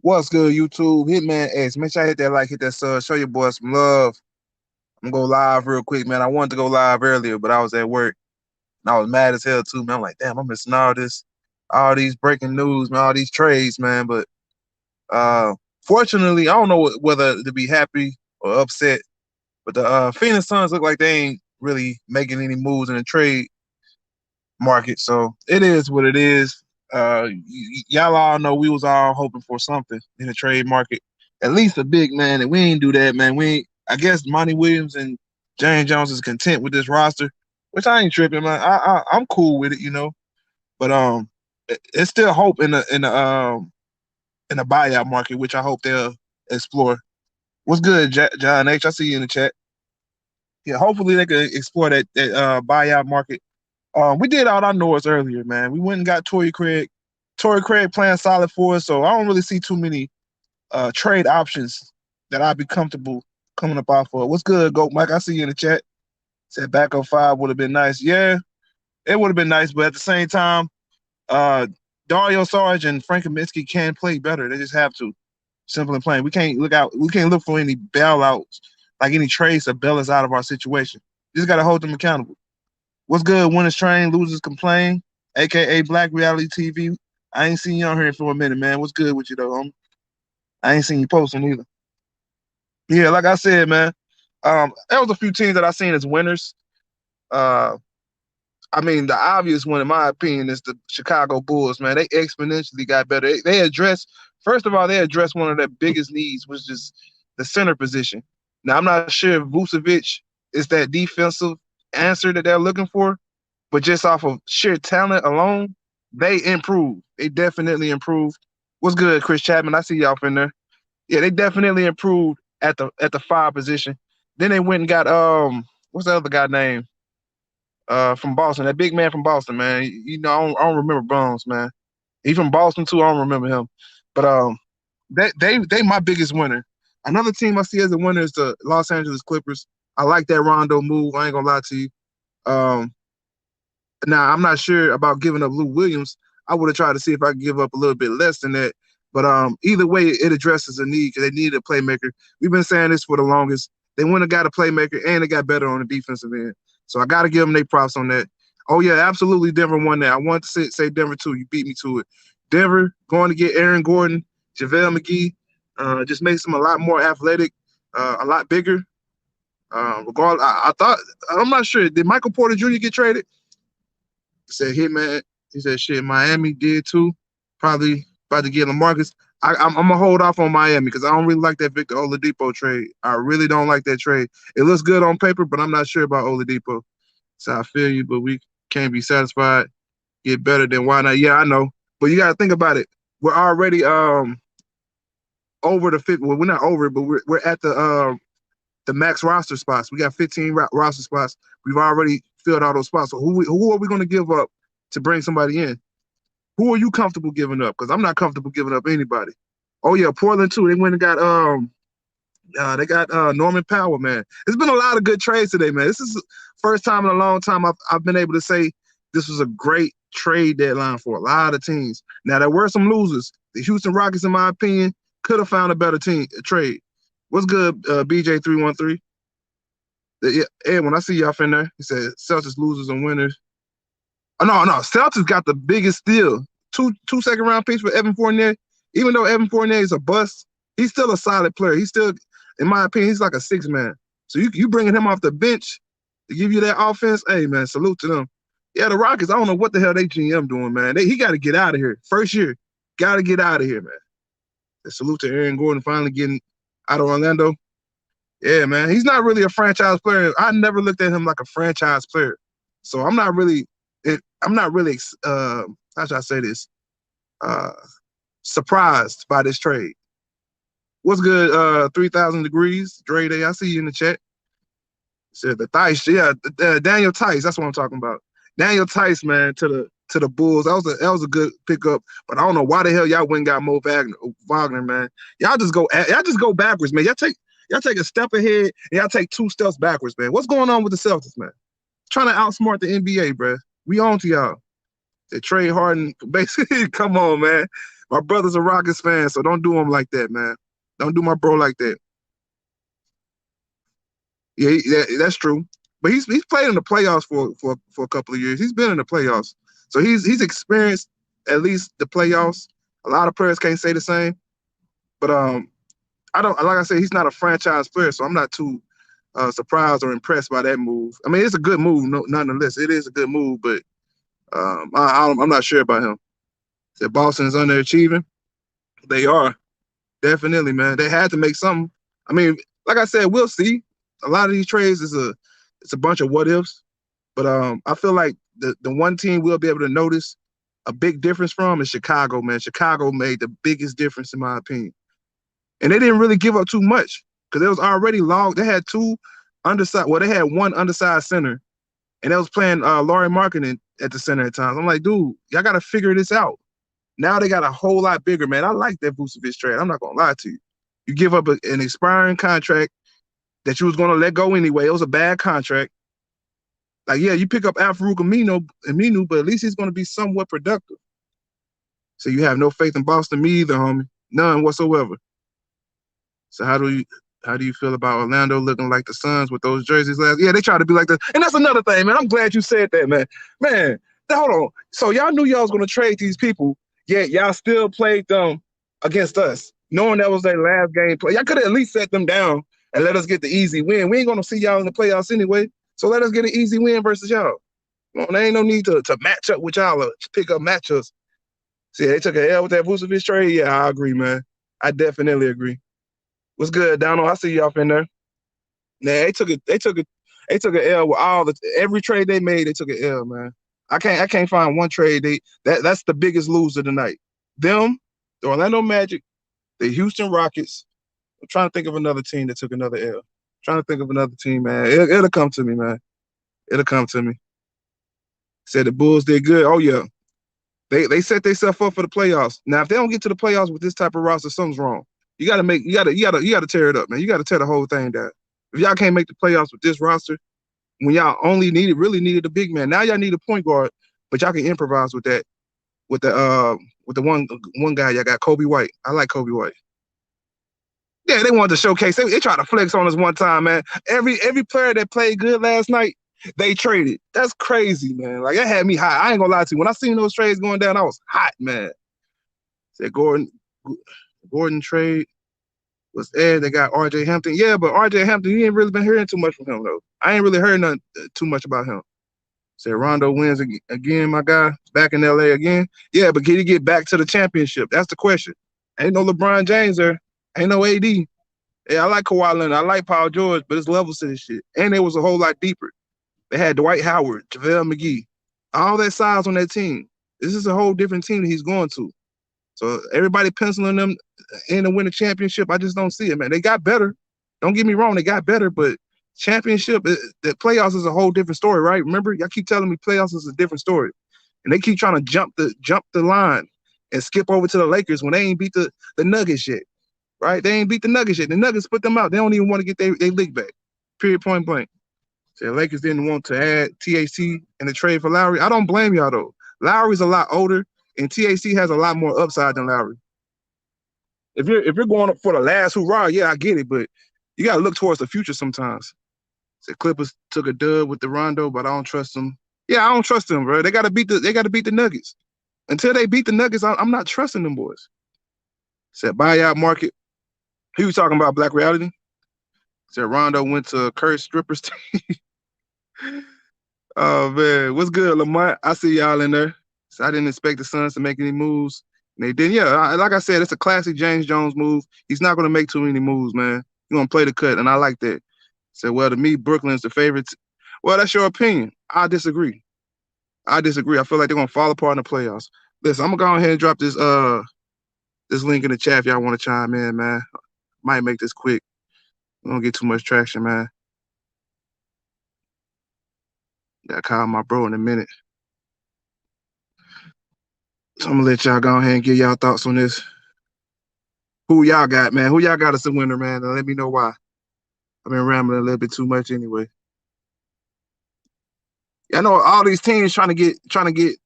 What's good, YouTube? Hitman X. Make sure I hit that like, hit that sub, show your boy some love. I'm gonna go live real quick, man. I wanted to go live earlier, but I was at work and I was mad as hell too, man. I'm like, damn, I'm missing all these breaking news, man, all these trades, man. But uh fortunately, I don't know whether to be happy or upset. But the Phoenix Suns look like they ain't really making any moves in the trade market. So it is what it is. Y'all all know we was all hoping for something in the trade market, at least a big man, and we ain't do that, man. We ain't, I guess Monty Williams and James Jones is content with this roster, which I ain't tripping, man. I'm cool with it. But it's still hope in the buyout market, which I hope they'll explore. What's good, John H? I see you in the chat. Yeah, hopefully they can explore that buyout market. We did all our noise earlier, man. We went and got Torrey Craig. Torrey Craig playing solid for us, so I don't really see too many trade options that I'd be comfortable coming up off of. What's good, Goat Mike? I see you in the chat. Said backup five would have been nice. Yeah, it would have been nice, but at the same time, uh, Dario Sarge and Frank Kaminsky can play better. They just have to. Simple and plain. We can't look out. We can't look for any bailouts, like any trades to bail us out of our situation. Just got to hold them accountable. What's good? Winners train, losers complain, aka Black Reality TV. I ain't seen you on here for a minute, man. What's good with you though, homie? I ain't seen you posting either. Yeah, like I said, man. There was a few teams that I seen as winners. Uh, I mean, the obvious one, in my opinion, is the Chicago Bulls. Man, they exponentially got better. They addressed, first of all, they addressed one of their biggest needs, which is the center position. Now, I'm not sure if Vucevic is that defensive answer that they're looking for, but just off of sheer talent alone, they improved. They definitely improved. What's good, Chris Chapman? I see y'all in there. Yeah, they definitely improved at the five position. Then they went and got what's the other guy name? From Boston, that big man from Boston, man. I don't remember Bones, man. He from Boston too. I don't remember him, but they my biggest winner. Another team I see as a winner is the Los Angeles Clippers. I like that Rondo move. I ain't gonna lie to you. Um, Now I'm not sure about giving up Lou Williams. I would have tried to see if I could give up a little bit less than that. But either way, it addresses a need because they needed a playmaker. We've been saying this for the longest. They went and got a playmaker, and they got better on the defensive end. So I got to give them their props on that. Oh yeah, absolutely. Denver won that. I want to say Denver too. You beat me to it. Denver going to get Aaron Gordon, JaVale McGee, just makes them a lot more athletic, a lot bigger. I thought I'm not sure. Did Michael Porter Jr. get traded? Said Hitman. He said shit. Miami did too. Probably about to get LaMarcus. I'm gonna hold off on Miami because I don't really like that Victor Oladipo trade. I really don't like that trade. It looks good on paper, but I'm not sure about Oladipo. So I feel you, but we can't be satisfied. Get better than why not? Yeah, I know, but you got to think about it. We're already over the 50. Well, we're not over it, but we're at the max roster spots. We got 15 roster spots. We've already filled all those spots. So who are we going to give up to bring somebody in? Who are you comfortable giving up? Because I'm not comfortable giving up anybody. Oh yeah, Portland too. They went and got Norman Powell, man. It's been a lot of good trades today, man. This is the first time in a long time I've been able to say this was a great trade deadline for a lot of teams. Now there were some losers. The Houston Rockets, in my opinion, could have found a better trade. What's good, BJ313? Yeah, Ed, when I see y'all in there, he said Celtics losers and winners. Oh, no, Celtics got the biggest steal. Two second round picks for Evan Fournier. Even though Evan Fournier is a bust, he's still a solid player. He's still, in my opinion, he's like a six man. So you bringing him off the bench to give you that offense, hey man, salute to them. Yeah, the Rockets, I don't know what the hell they GM doing, man. He got to get out of here. First year, got to get out of here, man. And salute to Aaron Gordon finally getting out of Orlando. Yeah, man. He's not really a franchise player. I never looked at him like a franchise player. So I'm not really how should I say this? Surprised by this trade. What's good? 3,000 degrees. Dre Day, I see you in the chat. Said the Tice, yeah, Daniel Tice. That's what I'm talking about. Daniel Tice, man, to the Bulls. That was a good pickup. But I don't know why the hell y'all went and got Mo Wagner, man. Y'all just go backwards, man. Y'all take a step ahead and y'all take two steps backwards, man. What's going on with the Celtics, man? Trying to outsmart the NBA, bro. We on to y'all. They trade Harden, basically. Come on, man. My brother's a Rockets fan, so don't do him like that, man. Don't do my bro like that. Yeah, that's true. But he's played in the playoffs for a couple of years. He's been in the playoffs, so he's experienced at least the playoffs. A lot of players can't say the same, but I don't like I said he's not a franchise player, so I'm not too surprised or impressed by that move. I mean, it's a good move, no, nonetheless. It is a good move, but I'm not sure about him. That Boston is underachieving. They are definitely, man. They had to make something. I mean, like I said, we'll see. A lot of these trades it's a bunch of what ifs, but I feel like the one team we'll be able to notice a big difference from is Chicago, man. Chicago made the biggest difference in my opinion, and they didn't really give up too much because it was already long. They had two underside. Well, they had one undersized center, and they was playing Laurie Marketing at the center at times. I'm like, dude, y'all got to figure this out. Now they got a whole lot bigger, man. I like that Vucevic trade. I'm not gonna lie to you. You give up an expiring contract that you was gonna let go anyway. It was a bad contract. Like, yeah, you pick up Al-Farouq Aminu, but at least he's gonna be somewhat productive. So you have no faith in Boston, me either, homie. None whatsoever. So how do you feel about Orlando looking like the Suns with those jerseys last? Yeah, they try to be like that. And that's another thing, man. I'm glad you said that, man. Man, hold on. So y'all knew y'all was gonna trade these people, yet y'all still played them against us, knowing that was their last game play. Y'all could have at least set them down and let us get the easy win. We ain't gonna see y'all in the playoffs anyway. So let us get an easy win versus y'all. Well, there ain't no need to match up with y'all or pick up matchups. See, they took an L with that Vucevic trade. Yeah, I agree, man. I definitely agree. What's good, Donald? I see you up in there. Nah, they took an L with every trade they made. They took an L, man. I can't find one trade that's the biggest loser tonight. Them, the Orlando Magic, the Houston Rockets. I'm trying to think of another team that took another L. Trying to think of another team, man. It'll come to me, man. It'll come to me. Said the Bulls did good. Oh yeah, they set themselves up for the playoffs. Now, if they don't get to the playoffs with this type of roster, something's wrong. You gotta tear it up, man. You gotta tear the whole thing down. If y'all can't make the playoffs with this roster, when y'all really needed a big man, now y'all need a point guard, but y'all can improvise with that. With the one guy y'all got, Kobe White. I like Kobe White. Yeah, they wanted to showcase. They tried to flex on us one time, man. Every player that played good last night, they traded. That's crazy, man. Like that had me hot. I ain't gonna lie to you. When I seen those trades going down, I was hot, man. Said Gordon trade was Ed. They got RJ Hampton. Yeah, but RJ Hampton, you ain't really been hearing too much from him though. I ain't really heard nothing too much about him. Said Rondo wins again, my guy. Back in LA again. Yeah, but can he get back to the championship? That's the question. Ain't no LeBron James there. Ain't no AD. Yeah, I like Kawhi Leonard. I like Paul George, but it's levels to this shit. And it was a whole lot deeper. They had Dwight Howard, JaVale McGee, all that size on that team. This is a whole different team that he's going to. So everybody penciling them in to win a championship, I just don't see it, man. They got better. Don't get me wrong, they got better, but championship, the playoffs is a whole different story, right? Remember, y'all keep telling me playoffs is a different story. And they keep trying to jump the line and skip over to the Lakers when they ain't beat the Nuggets yet. Right? They ain't beat the Nuggets yet. The Nuggets put them out. They don't even want to get their league back. Period, point blank. So the Lakers didn't want to add THC in the trade for Lowry. I don't blame y'all, though. Lowry's a lot older, and THC has a lot more upside than Lowry. If you're going up for the last hoorah, yeah, I get it, but you got to look towards the future sometimes. So Clippers took a dub with the Rondo, but I don't trust them. Yeah, I don't trust them, bro. They got to beat the Nuggets. Until they beat the Nuggets, I'm not trusting them boys. Said buyout market. He was talking about Black Reality. Said Rondo went to cursed strippers. Oh man, what's good, Lamont? I see y'all in there. So I didn't expect the Suns to make any moves. And they did. Yeah, like I said, it's a classic James Jones move. He's not going to make too many moves, man. He's going to play the cut, and I like that. Said, well, to me, Brooklyn's the favorite. Well, that's your opinion. I disagree. I feel like they're going to fall apart in the playoffs. Listen, I'm going to go ahead and drop this link in the chat if y'all want to chime in, man. Might make this quick. We don't get too much traction, man. Gotta call my bro in a minute. So I'm gonna let y'all go ahead and give y'all thoughts on this. Who y'all got, man? Who y'all got as the winner, man? And let me know why. I've been rambling a little bit too much anyway. I know all these teams trying to get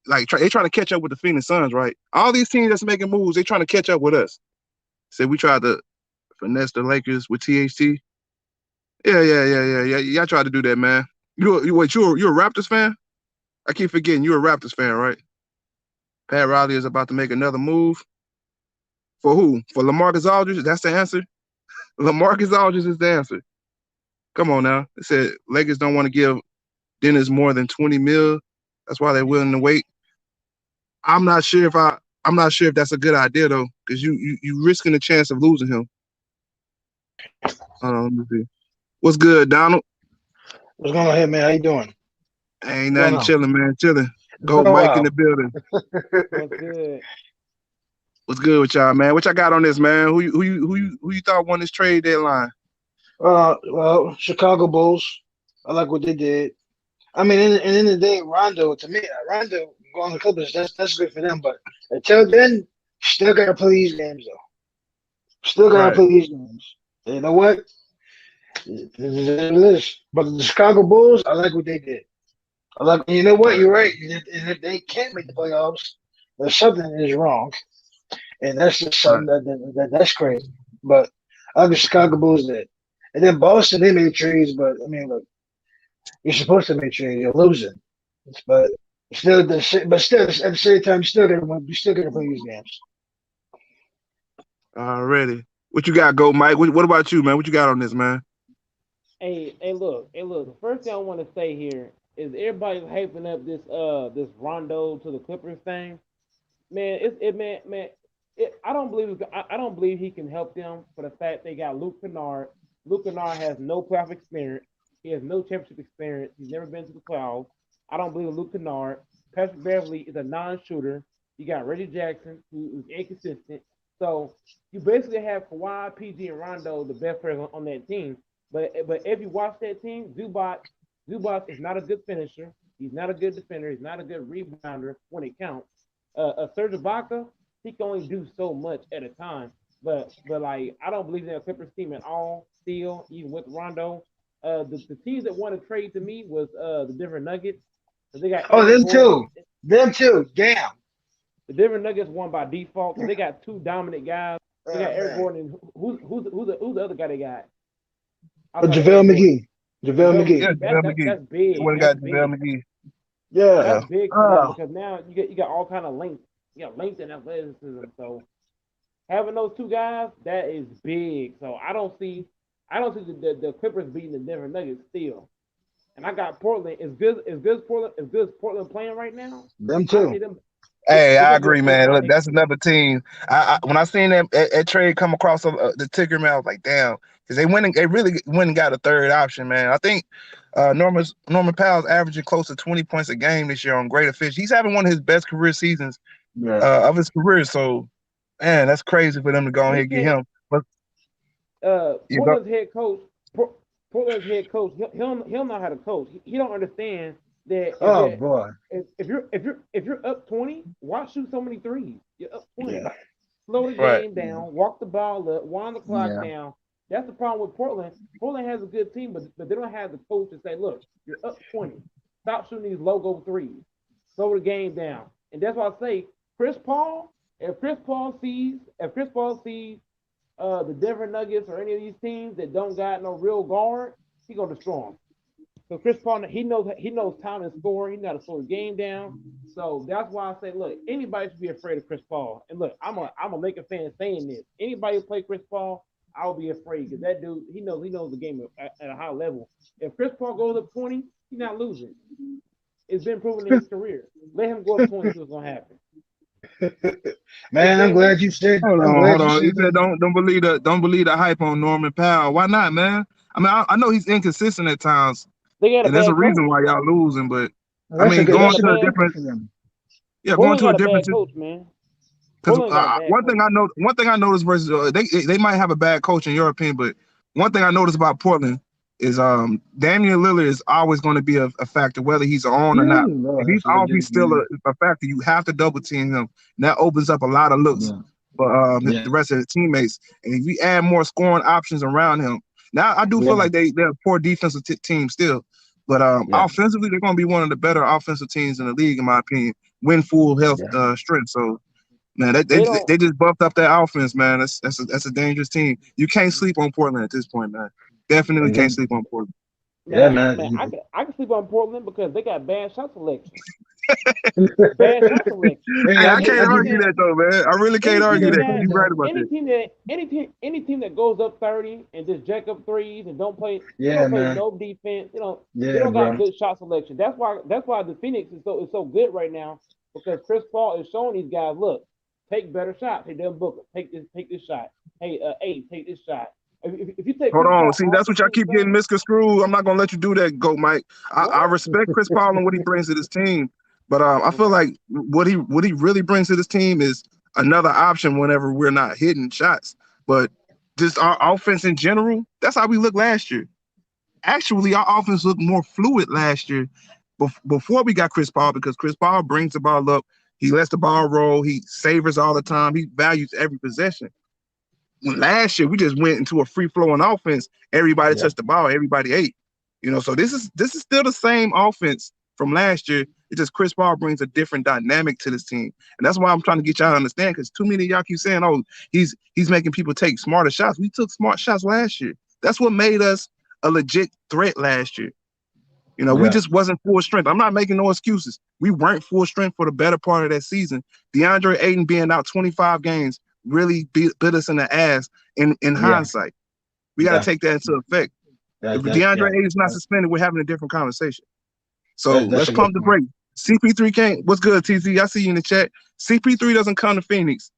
like they trying to catch up with the Phoenix Suns, right? All these teams that's making moves, they trying to catch up with us. Say we tried to finesse the Lakers with THT. Yeah. Y'all tried to do that, man. You a Raptors fan? I keep forgetting you're a Raptors fan, right? Pat Riley is about to make another move. For who? For LaMarcus Aldridge? That's the answer? LaMarcus Aldridge is the answer. Come on now. They said Lakers don't want to give Dennis more than 20 mil. That's why they're willing to wait. I'm not sure if that's a good idea though, because you risking the chance of losing him. Let me see. What's good, Donald? What's going on here, man? How you doing? Ain't What's going nothing, on? chilling, man, chilling. It's Go been a Mike in while. the building. What's good? What's good with y'all, man? What y'all got on this, man? Who you thought won this trade deadline? Well, Chicago Bulls. I like what they did. I mean, in the end of the day, Rondo, to me, Rondo going to Clippers, that's good for them. But until then, still got to play these games, though. Still got to Right. play these games. You know what? It is. But the Chicago Bulls, I like what they did. I like, you know what? Right. You're right. And if they can't make the playoffs, then something is wrong. And that's just Right. something that's crazy. But I like the Chicago Bulls did. And then Boston, they made trades, but I mean, look, you're supposed to make trades. You're losing, but still, at the same time, you still gotta play these games. Already. What you got, Go Mike? What about you, man? What you got on this, man? Look. The first thing I want to say here is everybody's hyping up this Rondo to the Clippers thing. Man, man. I don't believe I don't believe he can help them for the fact they got Luke Kennard. Luke Kennard has no playoff experience. He has no championship experience. He's never been to the playoffs. I don't believe in Luke Kennard. Patrick Beverly is a non-shooter. You got Reggie Jackson, who is inconsistent. So you basically have Kawhi, PG, and Rondo, the best players on that team. But if you watch that team, Zubac is not a good finisher. He's not a good defender. He's not a good rebounder when it counts. Serge Ibaka, he can only do so much at a time. But like I don't believe in the Clippers team at all. Still, even with Rondo, the teams that won a trade to me was the Denver Nuggets. So they got Oh, Eric them Gordon. too. Them too. Damn. The Denver Nuggets won by default because they got two dominant guys. They got Eric Man. Gordon. Who's the other guy they got? Outside of JaVale Eric Gordon, McGee. JaVale JaVale McGee. Yeah, McGee. JaVale McGee. That's They big. went and That's got JaVale big. McGee. Yeah. That's big for them because now you got all kind of length. You got length and athleticism. So having those two guys, that is big. So I don't see the Clippers beating the Denver Nuggets still. And I got Portland. Is Portland playing right now? Them I too. see them. Hey, They're I gonna be a agree, first man. round Look, that's exit. another team. When I seen that trade come across the ticker, man, I was like, damn, because they really went and got a third option, man. I think Norman Powell's averaging close to 20 points a game this year on great efficiency. He's having one of his best career seasons Yeah. of his career. So, man, that's crazy for them to go ahead He and get can't. him. But you go, Portland's head coach. Portland's head coach. He'll know how to coach. He don't understand that Oh boy. if you're up 20, why shoot so many threes? You're up 20. Yeah. Slow the right, game down. Walk the ball up. Wind the clock Yeah. down. That's the problem with Portland. Portland has a good team, but they don't have the coach to say, look, you're up 20. Stop shooting these logo threes. Slow the game down. And that's why I say Chris Paul. If Chris Paul sees the Denver Nuggets or any of these teams that don't got no real guard, he gonna destroy them. So Chris Paul, he knows time and score. He knows how to slow the game down. So that's why I say, look, anybody should be afraid of Chris Paul. And look, I'm a Laker fan saying this. Anybody who play Chris Paul, I'll be afraid because that dude, he knows the game at a high level. If Chris Paul goes up 20, he's not losing. It's been proven in his career. Let him go up 20, see what's gonna happen. Man, I'm glad you said. I'm hold glad you on. You said said that. don't believe the hype on Norman Powell. Why not, man? I mean, I know he's inconsistent at times, They got a and there's a bad reason coach. why y'all losing. But I That's a mean, good. They going got a That's a to a good bad. different, for them. yeah, going Portland to a got a different. bad coach, man. Because Portland got a bad coach. one thing I noticed versus they might have a bad coach in your opinion, but one thing I noticed about Portland is Damian Lillard is always going to be a factor whether he's on or not. Lord, If he's that's a off, legit he's still man. a factor. You have to double team him. And that opens up a lot of looks Yeah. for Yeah. the rest of the teammates. And if you add more scoring options around him, now I do feel Yeah. like they're a poor defensive team still. But Yeah, offensively, they're going to be one of the better offensive teams in the league, in my opinion, when full health yeah, strength. So, man, they, they They don't. they just buffed up that offense, man. That's a dangerous team. You can't sleep on Portland at this point, man. Definitely can't exactly. sleep on Portland. Yeah, Man, man. I can sleep on Portland because they got bad shot selection. Bad shot selection. Hey, Hey, I I get, can't I Any get, team argue that that though, man. I really can't any team argue that that. got You're right about that. any team that goes up 30 and just jack up threes and they yeah, don't play man. no defense. They Yeah, don't got bro. good shot selection. That's why the Phoenix is so good right now because Chris Paul is showing these guys, look, take better shots. Hey, Devin Booker, take this shot. Hey, take this shot. If you take Hold Chris on. Paul See, off that's the what y'all Phoenix keep getting Suns, misconstrued. I'm not gonna let you do that, Go Mike. I what? respect Chris Paul and what he brings to this team, but I feel Okay. like what he really brings to this team is another option whenever we're not hitting shots. But just our offense in general, that's how we looked last year. Actually, our offense looked more fluid last year before we got Chris Paul because Chris Paul brings the ball up. He lets the ball roll. He savors all the time. He values every possession. Last year we just went into a free flowing offense. Everybody Yeah, touched the ball, everybody ate. So this is still the same offense from last year. It's just Chris Paul brings a different dynamic to this team, and that's why I'm trying to get y'all to understand. Because too many of y'all keep saying, "Oh, he's making people take smarter shots." We took smart shots last year. That's what made us a legit threat last year. We yeah, just wasn't full strength. I'm not making no excuses. We weren't full strength for the better part of that season. DeAndre Ayton being out 25 games really bit us in the ass in yeah, hindsight. We got to yeah. take that into effect. If Yeah. DeAndre Ayton is not suspended, we're having a different conversation. So That's let's a good pump the point. brakes. CP3 can't. What's good, TZ? I see you in the chat. CP3 doesn't come to Phoenix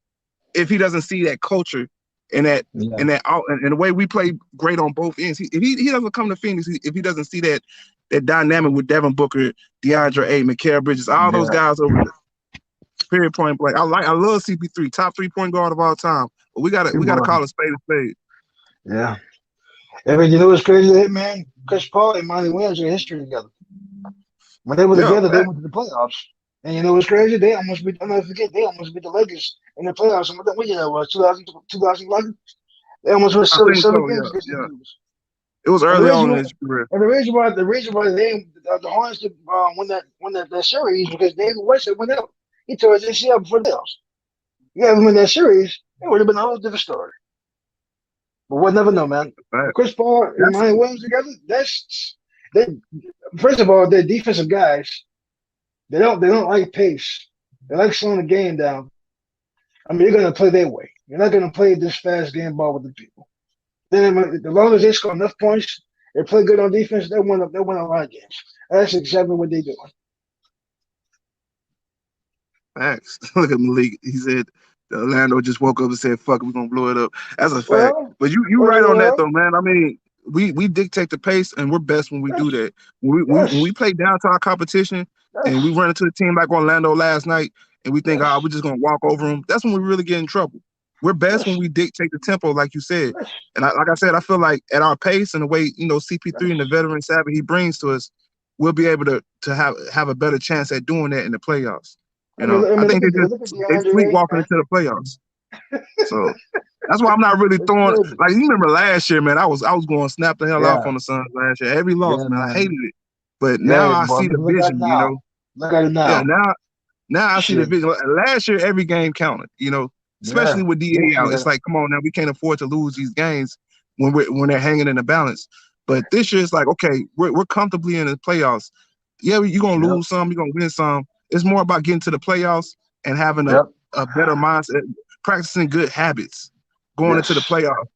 if he doesn't see that culture and that Yeah, and the way we play great on both ends. If he doesn't come to Phoenix, if he doesn't see that dynamic with Devin Booker, DeAndre Ayton, Mikal Bridges, all those yeah, guys over there. Period, point blank. I love CP3, top 3-point guard of all time. But we gotta boy. call a spade a spade. Yeah. I mean, you know what's crazy, man? Chris Paul and Monty Williams are in history together. When they were Yeah, together, they fact. went to the playoffs. And you know what's crazy? They almost beat. I'm not forget. They almost beat the Lakers in the playoffs. And what year that was? 2011. They almost won I seven, think seven so. games Yeah, against the yeah. Eagles. It was And the early reason on in why, his career. the reason why the Hornets won that series because David West had went out. He tore his ACL before the playoffs. You haven't won that series, it would have been a whole different story. But we'll never know, man. Fact. Chris Paul and That's Monty Williams together. They. First of all, they're defensive guys. They don't like pace. They like slowing the game down. I mean, you're gonna play their way. You're not gonna play this fast game ball with the people. Then as long as they score enough points, they play good on defense. They win. They win a lot of games. That's exactly what they're doing. facts. Look at Malik. He said the Orlando just woke up and said, "Fuck, it, we're gonna blow it up." That's a fact. Well, But you right on that well, though, man. I mean, we dictate the pace, and we're best when we yes, do that. When we yes, play down to our competition, and we yes, run into a team like Orlando last night, and we think, yes, we're just gonna walk over them. That's when we really get in trouble. We're best when yes, we dictate the tempo, like you said. yes, And like I said, I feel like at our pace and the way CP3 yes. and the veteran savvy he brings to us, we'll be able to have a better chance at doing that in the playoffs. I I mean, think look at they DeAndre Ayton, sleepwalking man. into the playoffs. So that's why I'm not really It's throwing crazy. like you remember last year, man. I was going to snap the hell off Yeah, on the Suns last year. Every loss, yeah, man. I hated man. it. But now Yeah, I boy. see But the look at it vision, now. Look at it Yeah, now. now I see the Shit. vision. Last year, every game counted, Yeah. especially with DA This out. It's year. like, come on now, we can't afford to lose these games when they're hanging in the balance. But this year, it's like, okay, we're comfortably in the playoffs. Yeah, you're gonna Yep. lose some, you're gonna win some. It's more about getting to the playoffs and having a, Yep. a better mindset, practicing good habits going into the Yes. playoffs.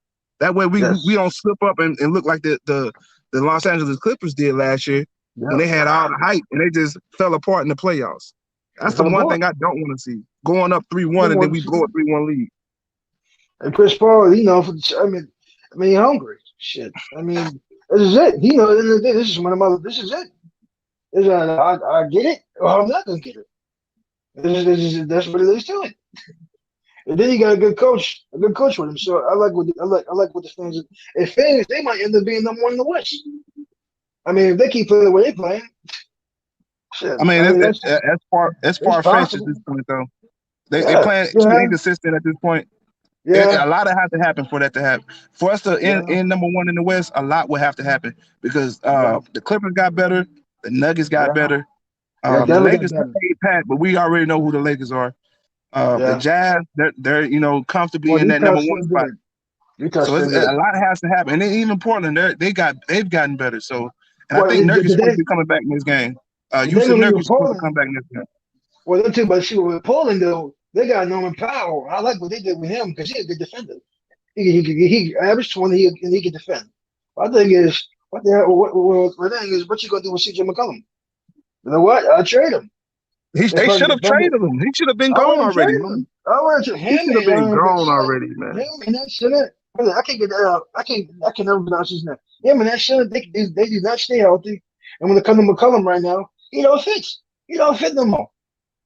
That way we Yes. don't slip up and look like the Los Angeles Clippers did last year when Yep. they had all the hype and they just fell apart in the playoffs. They That's the fell one apart. thing I don't want to see. Going up I don't 3-1 and then want we to see blow a it. 3-1 lead. And Chris Paul, he's hungry. Shit. I mean, this is it. He knows at the end of the day, this is one of my. This is it. I get it, or I'm not gonna get it. That's what it is to it. And then you got a good coach with him. So I like what the fans. If fans, they might end up being number one in the West. I mean, if they keep playing the way they playing, shit. I mean, I mean, that's it's far fetched at possible. this point though. They Yeah, playing you too have inconsistent at this point. Yeah, A lot has to happen for that to happen. For us to yeah, end number one in the West, a lot will have to happen because yeah, the Clippers got better, the Nuggets got yeah. better, Yeah, the definitely got Lakers better. stayed pat, but we already know who the Lakers are. The Yeah. Jazz, they're comfortably Well, in that number Utah's one still spot. good. Utah's So still a good. lot has to happen, and then even Portland, they've gotten better. So, and I Well, think Nurkic is the supposed to day be coming back in this game. the day Houston when we Nurkic were is supposed to come Poland, back in this game. well, them two, but see, with Poland though, they got Norman Powell. I like what they did with him because he's a good defender. He averaged 20 and he can defend. My thing is, what the hell? My thing is, what you gonna do with CJ McCollum? You know what? I'll trade him. They They probably should they have probably traded him. He should have been I gone want to already, trade man. him. I want to He him should have and been gone already, him man. and that center. I can't get I can never pronounce his name. Him and that center, they do not stay healthy. And when it comes to McCullum right now, he don't fit. He don't fit no more.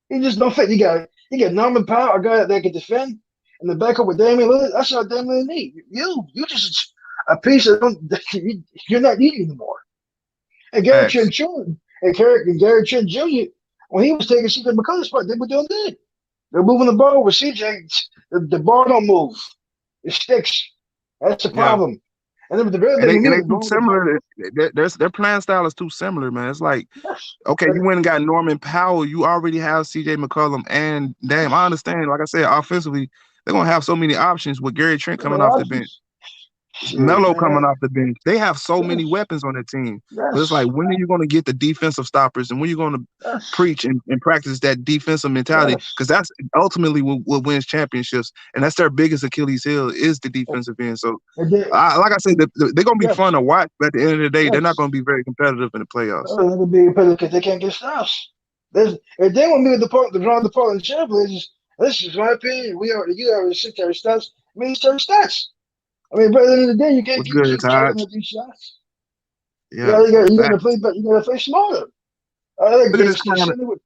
He just don't fit. You got Norman Powell, a guy that can defend, and the backup with Damian Lillard. That's all Damian Lillard need. You just a piece that you're not needed anymore. And Gary Facts. Trent Jr. and Gary Trent Jr. When he was taking CJ McCullum's spot, they were doing good. They're moving the ball with CJ. The ball don't move. It sticks. That's the Yeah. problem. And then the real And thing to me they is too wrong with the ball. similar. Their playing style is too similar, man. It's like, Yes. okay, you went and got Norman Powell. You already have CJ McCollum, and damn, I understand. Like I said, offensively, they're gonna have so many options with Gary Trent How many coming off the bench. options? Shit, Melo coming man. off the bench. They have so many Yes. weapons on their team. But it's like, Yes. when are you going to get the defensive stoppers and when are you going to Yes. preach and practice that defensive mentality? Yes. Because that's ultimately what wins championships. And that's their biggest Achilles heel is the defensive end. So, And then, like I said, they're going to be fun yes. to watch. But at the end of the day, they're not Yes. going to be very competitive in the playoffs. It'll be because they can't get stops. If they want me to depart the drawing the Portland Trailblazers, this is my opinion. You are 6 stats. I mean, 30 stats. I mean, but at the end of the day, you can't What's good, keep Todd? chucking at these shots. Yeah. You Fact. gotta play, but you gotta play smarter. I like Look at Gabe this clown. Center with.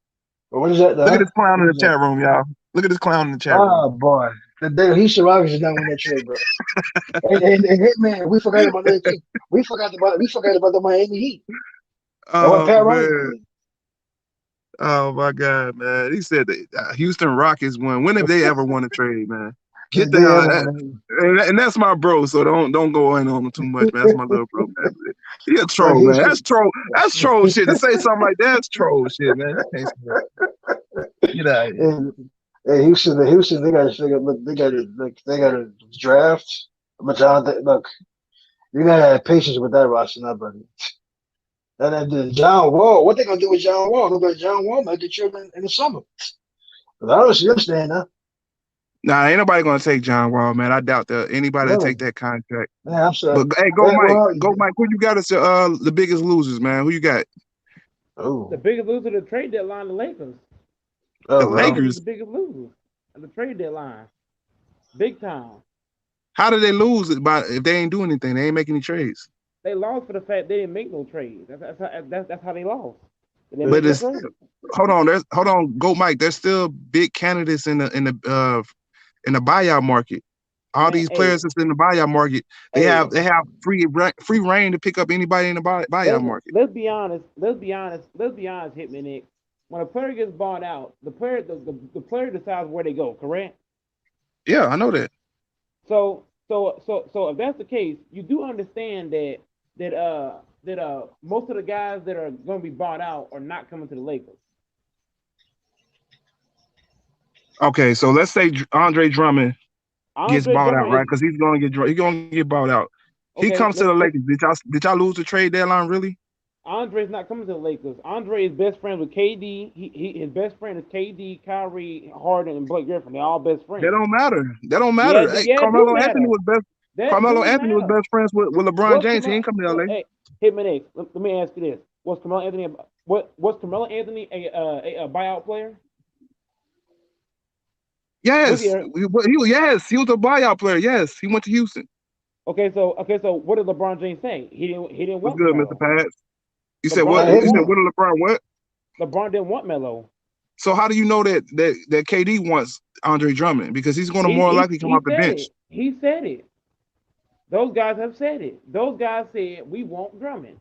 What is that? Look at Huh? this clown in What the is that? chat room, y'all. Look at this clown in the chat room. Oh boy, the Houston Rockets is not winning that trade, bro. And Hitman, we forgot about that team. We forgot about the Miami Heat and what Oh Pat Riley man. did. Oh my God, man! He said that Houston Rockets won. When have they ever won a trade, man? Get the They hell ever out. won And that's my bro, so don't go in on him too much, man. That's my little bro, man. He a but troll, man. That's Houston. troll. That's troll shit. To say something like that's troll shit, man. I can't say that. Get out of here. And Houston, they got to figure. Look, they got to draft. But look, you gotta have patience with that roster, now, buddy. And John Wall, what they gonna do with John Wall? Look like John Wall might get traded in the summer. But I don't see him staying now. Nah, ain't nobody gonna take John Wall, man. I doubt that anybody to Really? take that contract. Man, I'm sorry. But hey, Well, Go Mike. Who you got as the biggest losers, man? Who you got? The oh, biggest loser of the trade deadline, the Lakers. The oh The well. Lakers is the Lakers. biggest loser of the trade deadline. Big time. How did they lose it by if they ain't doing anything? They ain't making any trades. They lost for the fact they didn't make no trades. That's how they lost. They didn't But make no it's trades. hold on, Go Mike. There's still big candidates in the buyout market. All Man, these players that's in the buyout market, hey, they have free reign to pick up anybody in the buyout market. let's be honest. Hitman X. When a player gets bought out, the player decides where they go. Correct. Yeah, I know that. So if that's the case, you do understand that most of the guys that are going to be bought out are not coming to the Lakers. Okay, so let's say Andre Drummond gets Andre bought out, Drummond right? is Because he's gonna get bought out. He okay. comes to the Lakers. Did y'all lose the trade deadline? Really? Andre's not coming to the Lakers. Andre is best friends with KD. His best friend is KD, Kyrie, Harden, and Blake Griffin. They're all best That friends. don't matter. That don't Yeah, matter. Hey, yeah, it do Carmelo Anthony matter. was best. That Carmelo do Anthony was matter. best friends with LeBron What's James. He Carmelo? ain't come to LA. Hey, Hitman X. Let me ask you this: Was Carmelo Anthony was Carmelo Anthony a buyout player? Was Yes, he? he was a buyout player. Yes, he went to Houston. Okay. So what did LeBron James say? He didn't What's want good, Mr. Melo. Pats? You said what? LeBron Hey, didn't You said want man. what did LeBron what? LeBron didn't want Melo. So how do you know that KD wants Andre Drummond? Because he's going to more likely come off He the said bench. it. He said it. Those guys have said it. Those guys said we want Drummond.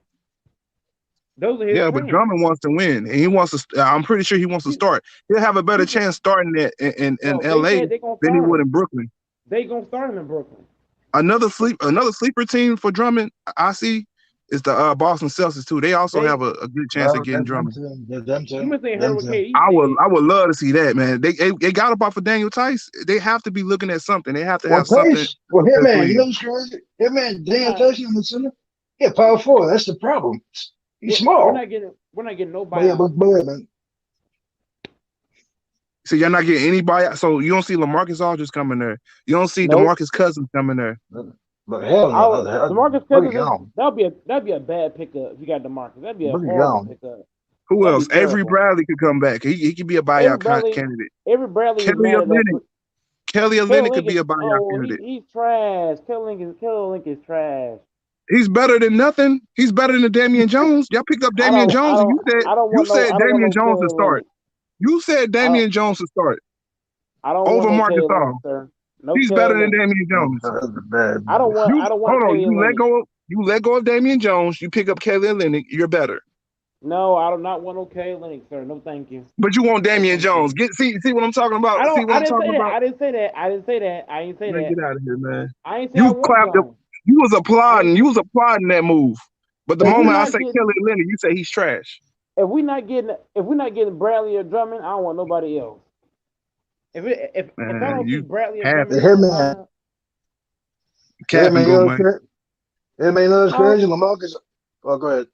Those are his Yeah, but friends. Drummond wants to win, and he wants to. I'm pretty sure he wants to You, start. He'll have a better you, chance starting in bro, they LA said they're gonna than he start would him. in Brooklyn. They gonna start him in Brooklyn. Another sleeper team for Drummond, I see, is the Boston Celtics too. They also have a good chance of getting Drummond. Them You too. must say Them heard what too. KD I said. would love to see that, man. They got up off of Daniel Tice. They have to be looking at something. They have to Well, have something Tice, well, up their Hitman, you sleeve. know what's crazy? Hitman, Daniel Nah, Tyson in the center. Yeah, power forward. That's the problem. He's we're small. not getting no But yeah, buyout. man. So you're not getting anybody. So you don't see LaMarcus Aldridge coming there. You don't see Nope. DeMarcus Cousins coming there. But hell no. DeMarcus Bring it Cousins gone. that'd be a bad pickup if you got DeMarcus. That'd be a Bring it horrible gone. pickup. Who That'd else? be Avery terrible. Bradley could come back. He could be a buyout candidate. Avery Bradley is Kelly mad at us. Olynyk. Kelly Olynyk could be a buyout candidate. He's trash. Kelly Olynyk is trash. He's better than nothing. He's better than Damian Jones. Y'all picked up Damian Jones, and I don't you want said Damian no Jones Kelly to start. Olynyk. You said Damian Jones to start I don't over want no Marcus Kelly Gasol. Olynyk, sir. No He's Kelly better than Olynyk. Damian Jones. I don't want Hold on. Kelly Olynyk. You let go of Damian Jones. You pick up Kelly Olynyk. You're better. No, I do not want no Kelly Olynyk, sir. No, thank you. But you want Damian Jones. See what I'm talking about. See what I'm talking about. I didn't say that. I ain't say Man, that. get out of here, man. I ain't say I want Jones. You was applauding that move. But the moment I say Kelly Olynyk, you say he's trash. If we're not getting Bradley or Drummond, I don't want nobody else. If I don't see Bradley or Drummond, Captain go, man. Hitman, knows crazy. LaMarcus. Oh, go ahead.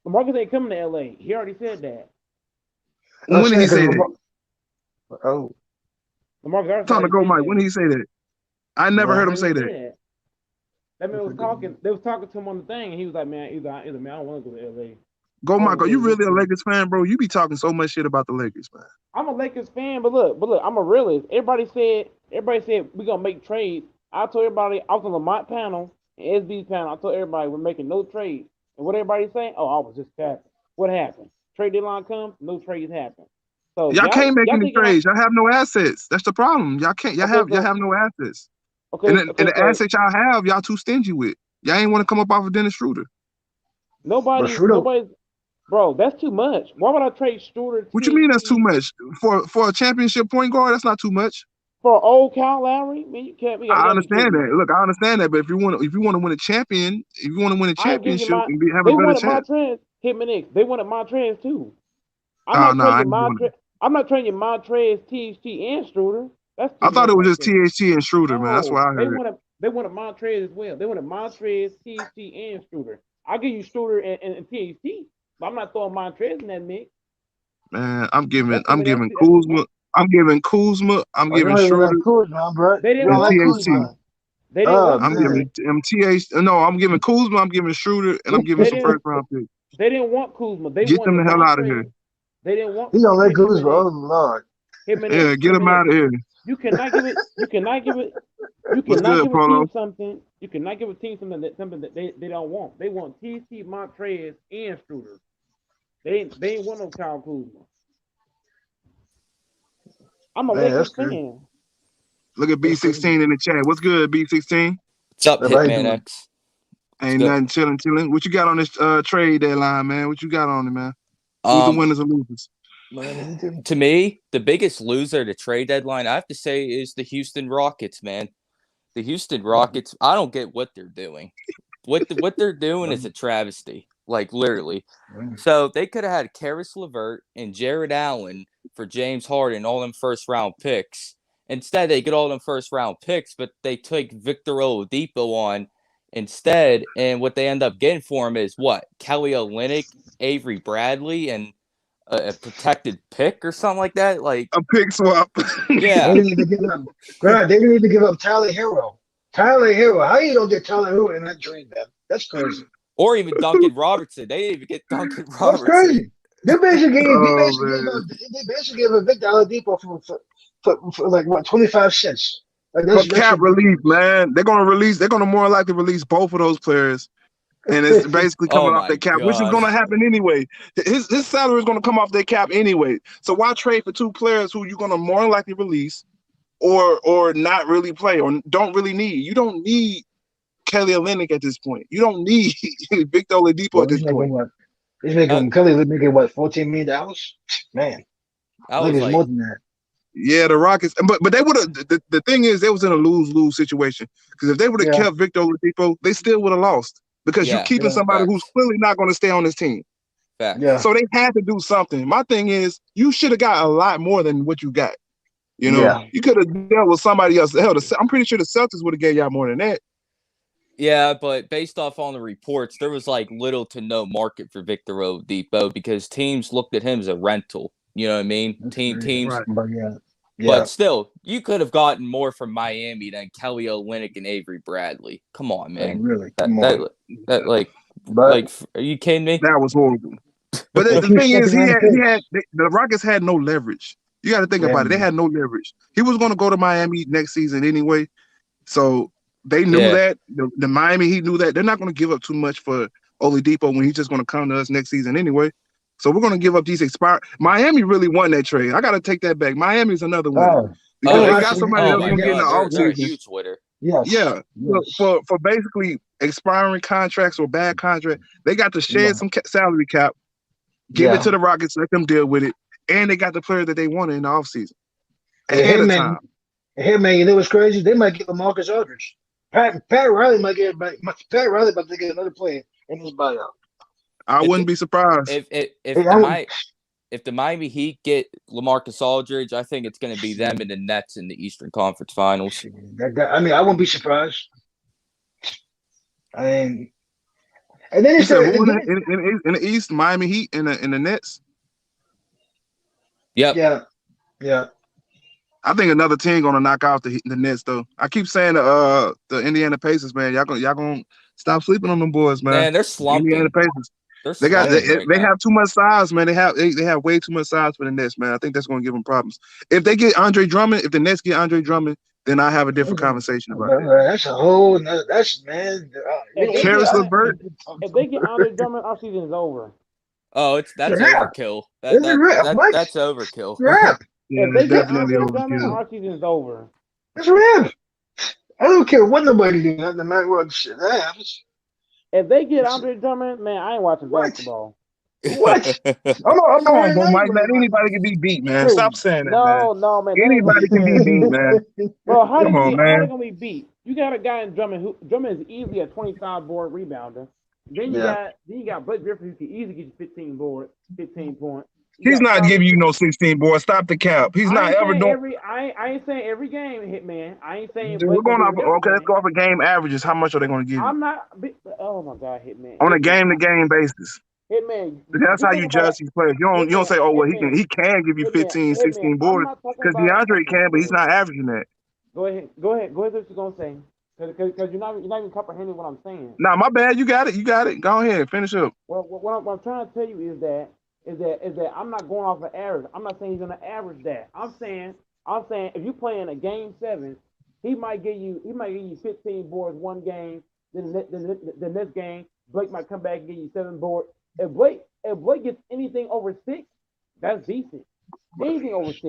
LaMarcus ain't coming to LA. He already said that. When did he say that? Oh, LaMarcus time to go, Mike. When did he say that? I never heard him say that. That man was talking. They was talking to him on the thing, and he was like, "Man, I don't want to go to LA." Go, Michael. You really a Lakers fan, bro? You be talking so much shit about the Lakers, man. I'm a Lakers fan, but look, I'm a realist. Everybody said we're gonna make trades. I told everybody I was on the Lamont panel and SB panel. I told everybody we're making no trades. And what everybody's saying? Oh, I was just capping. What happened? Trade deadline comes, no trades happen. So y'all can't make any trades. Y'all have no assets. That's the problem. Y'all can't. Y'all have no assets. Okay. And the assets y'all have, y'all too stingy with. Y'all ain't want to come up off of Dennis Schroeder. Nobody's. Bro, that's too much. Why would I trade Schroeder? What you mean that's too much? For a championship point guard, that's not too much. For old Kyle Lowry, man, you can't. I understand that. Look, I understand that. But if you want to win a championship and have a better chance, they wanted Montrez too. I'm not trading Montrez, THT, and Schroeder. I thought it was just THT and Schroeder, man. That's what I heard. They wanted Montrez as well. They wanted Montrez, THT, and Schroeder. I'll give you Schroeder and THT. But I'm not throwing Montrez in that mix. Man, I'm giving Kuzma. I'm giving Schroeder. They didn't want THT. They didn't want I'm giving THT. No, I'm giving Kuzma. I'm giving Schroeder, and I'm giving some first round picks. They didn't want Kuzma. They get them the hell out of here. They didn't want. He don't like Kuzma. Oh Lord. Yeah, get him out of here. You cannot give it. You cannot give it. You cannot give a team something. You cannot give a team something that they don't want. They want THT, Montrez, and Schroeder. They ain't want no Kyle Kuzma. I'm a Lakers fan. Look at B16 in the chat. What's good, B16? What's up, Hitman X? Ain't nothing, chilling. What you got on this trade deadline, man? What you got on it, man? Who's the winners and losers? To me, the biggest loser to trade deadline, I have to say, is the Houston Rockets, man. The Houston Rockets, I don't get what they're doing. What they're doing is a travesty, like literally. So they could have had Karis LeVert and Jared Allen for James Harden, all them first-round picks. Instead, they get all them first-round picks, but they took Victor Oladipo on instead, and what they end up getting for him is what? Kelly Olynyk, Avery Bradley, and a protected pick or something like that, like a pick swap. Yeah, they didn't even give up Tyler Hero. How you don't get Tyler Hero in that trade, man? That's crazy. Or even Duncan Robertson. They didn't even get Duncan Robertson. That's crazy. They basically gave a Victor Oladipo for like what 25 cents. Like cap relief, man. They're gonna more likely release both of those players. And it's basically coming off their cap, which is going to happen anyway. His salary is going to come off their cap anyway. So why trade for two players who you're going to more likely release or not really play or don't really need? You don't need Kelly Olynyk at this point. You don't need Victor Oladipo at this point. He's making Kelly making what $14 million? Man, I think it's more than that. Yeah, the Rockets, but they would have. The thing is, they was in a lose-lose situation because if they would have kept Victor Oladipo, they still would have lost because you keeping somebody who's clearly not going to stay on this team. Facts. So they had to do something. My thing is, you should have got a lot more than what you got. You know, you could have dealt with somebody else. Hell, I'm pretty sure the Celtics would have gave y'all more than that. Yeah, but based off on the reports, there was like little to no market for Victor Oladipo because teams looked at him as a rental. You know what I mean? Teams. Right. But still, you could have gotten more from Miami than Kelly Olynyk and Avery Bradley. Come on, man. Like, really? Are you kidding me? That was horrible. But the thing is, the Rockets had no leverage. You got to think about it. They had no leverage. He was going to go to Miami next season anyway. So they knew that. The Miami Heat knew that. They're not going to give up too much for Oladipo when he's just going to come to us next season anyway. So we're going to give up these expired. Miami really won that trade. I got to take that back. Miami's another winner. Because they got somebody else going to get in the offseason. They're a huge winner. Yeah. For basically expiring contracts or bad contracts, they got to shed some salary cap, give it to the Rockets, let them deal with it, and they got the player that they wanted in the offseason. Ahead of time. Hey, man, you know what's crazy? They might get LaMarcus Aldridge. Pat Riley might get Pat Riley about to get another player in his buyout. I wouldn't be surprised. If the Miami Heat get LaMarcus Aldridge, I think it's going to be them and the Nets in the Eastern Conference Finals. I mean, I wouldn't be surprised. I mean, and then in the East, Miami Heat and the Nets. Yep. Yeah. I think another team gonna knock out the Nets though. I keep saying the Indiana Pacers, man. Y'all gonna stop sleeping on them boys, man. Man, they're slumping. Indiana Pacers. They have too much size, man. They have way too much size for the Nets, man. I think that's gonna give them problems. If they get Andre Drummond, if the Nets get Andre Drummond, then I have a different conversation about that. That's a whole. That's man. Caris LeVert. If they get Andre Drummond, our season is over. Oh, that's overkill. That's overkill. Yeah, if they get definitely Andre Drummond, our season is over. That's rap. I don't care what nobody do. No matter what shit that happens. If they get Andre Drummond, man, I ain't watching basketball. What? Come on, Mike, man. Anybody can be beat, man. Stop saying that, man. No, man. Anybody can be beat, man. Bro, how they gonna be beat? You got a guy in Drummond Drummond is easily a 25-board rebounder. Then you got Blake Griffin who can easily get you 15 points. He's not giving you no 16 boys. Stop the cap. He's not ever doing. I ain't saying every game, Hitman. I ain't saying. We're going off. Okay, let's go off of game averages. How much are they going to give you? I'm not. Oh my God, Hitman. On a game-to-game basis. Hitman. That's how you judge these players. You don't say, oh well, he can give you 15, 16 boards because DeAndre can, but he's not averaging that. Go ahead. What you're gonna say? Because you're not even comprehending what I'm saying. Nah, my bad. You got it. Go ahead. Finish up. Well, what I'm trying to tell you is that I'm not going off of average. I'm not saying he's gonna average that. I'm saying if you play in a game 7, he might give you 15 boards one game. Then the next game, Blake might come back and give you 7 boards. If Blake gets anything over 6, that's decent. Anything over 6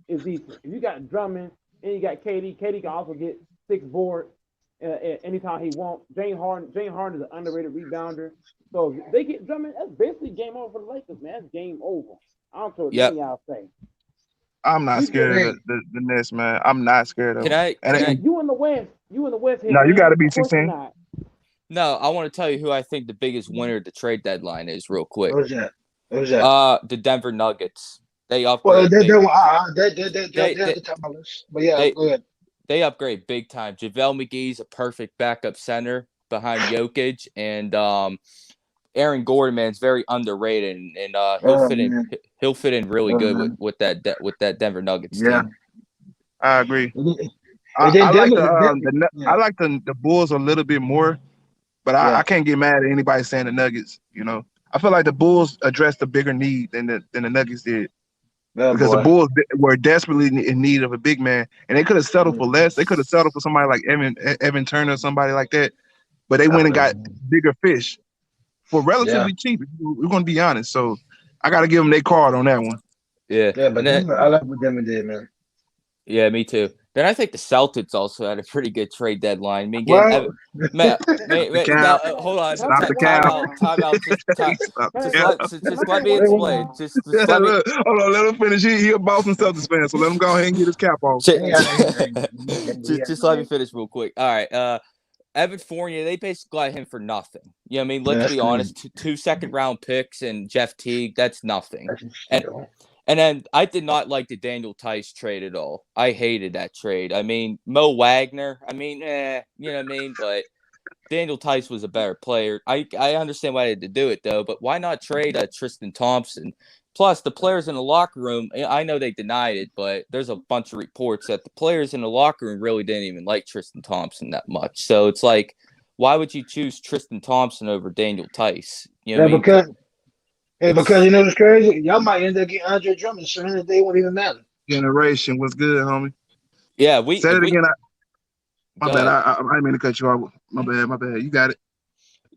is decent. If you got Drummond and you got KD can also get 6 boards anytime he wants. James Harden is an underrated rebounder. So if they get Drummond, that's basically game over for the Lakers, man. That's game over. I don't care what any y'all say. I'm not scared of the Nets, man. I'm not scared of them. You in the West. No, you got to be 16. No, I want to tell you who I think the biggest winner of the trade deadline is real quick. Who's that? The Denver Nuggets. They upgrade. Well, they're at the top of my list. But yeah, go ahead. They upgrade big time. JaVale McGee's a perfect backup center behind Jokic, and Aaron Gordon, man, is very underrated, and he'll fit in really good with that Denver Nuggets team. I agree. I like the Bulls a little bit more, but I can't get mad at anybody saying the Nuggets. You know, I feel like the Bulls addressed a bigger need than the Nuggets did. Because the Bulls were desperately in need of a big man, and they could have settled for less. They could have settled for somebody like Evan Turner or somebody like that, but they went and got bigger fish for relatively cheap. We're going to be honest. So I got to give them their card on that one. Yeah, but I like what Denver did, man. Yeah, me too. Then I think the Celtics also had a pretty good trade deadline. I mean, Well, The cap. hold on, Stop the time cap. out, time out. Stop the Hey, cap. can I Let say me one thing, explain. y'all? Just let me. Hold on, let him finish. He a Boston Celtics fan, so let him go ahead and get his cap off. Just, yeah. just let me finish real quick. All right. Evan Fournier, they basically got him for nothing. You know what I mean? Let's That's be crazy. honest. Two second-round picks and Jeff Teague, that's nothing. That's And insane. and then I did not like the Daniel Tice trade at all. I hated that trade. I mean, Mo Wagner, you know what I mean? But Daniel Tice was a better player. I understand why they had to do it, though, but why not trade Tristan Thompson? Plus, the players in the locker room, I know they denied it, but there's a bunch of reports that the players in the locker room really didn't even like Tristan Thompson that much. So it's like, why would you choose Tristan Thompson over Daniel Tice? You know what I mean? Because you know what's crazy? Y'all might end up getting Andre Drummond, so the day won't even matter. Generation was good, homie. Yeah, Say it again. My Go bad. ahead. I didn't mean to cut you off. My bad. You got it.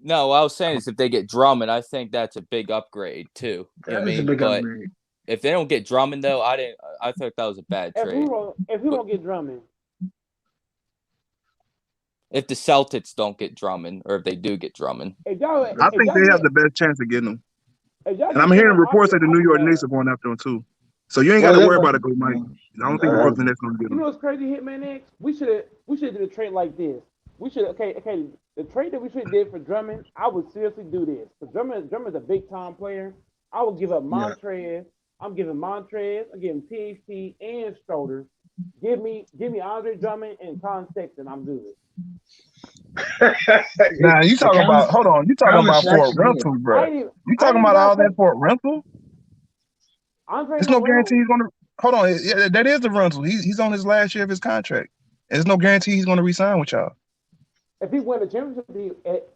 No, what I was saying is if they get Drummond, I think that's a big upgrade too. You know what I That is a mean? big But upgrade. if they don't get Drummond, though, I thought that was a bad trade. If we don't get Drummond, If the Celtics don't get Drummond, or if they do get Drummond, I think they have the best chance of getting him. if y'all And get I'm hearing Drummond, reports that the I'll New be York mad. Knicks are going after him too. So you ain't Well, got to they're worry about going it, go Mike. I don't think All the right. Brooklyn Nets going to get You know him. what's crazy, Hitman X? We should do a trade like this. We should okay. The trade that we should have did for Drummond, I would seriously do this. Because Drummond's a big time player. I would give up Yeah. Montrez. I'm giving Montrez. I'm giving THT and Stroder. Give me Andre Drummond and Colin Sexton. I'm good. Now you talking about? Hold on, you talking about for a rental, bro? You I talking ain't about gotta all that take for a rental? Andre. There's no guarantee he's going to. Hold on, yeah, that is the rental. He's on his last year of his contract. There's no guarantee he's going to resign with y'all. If he win the championship,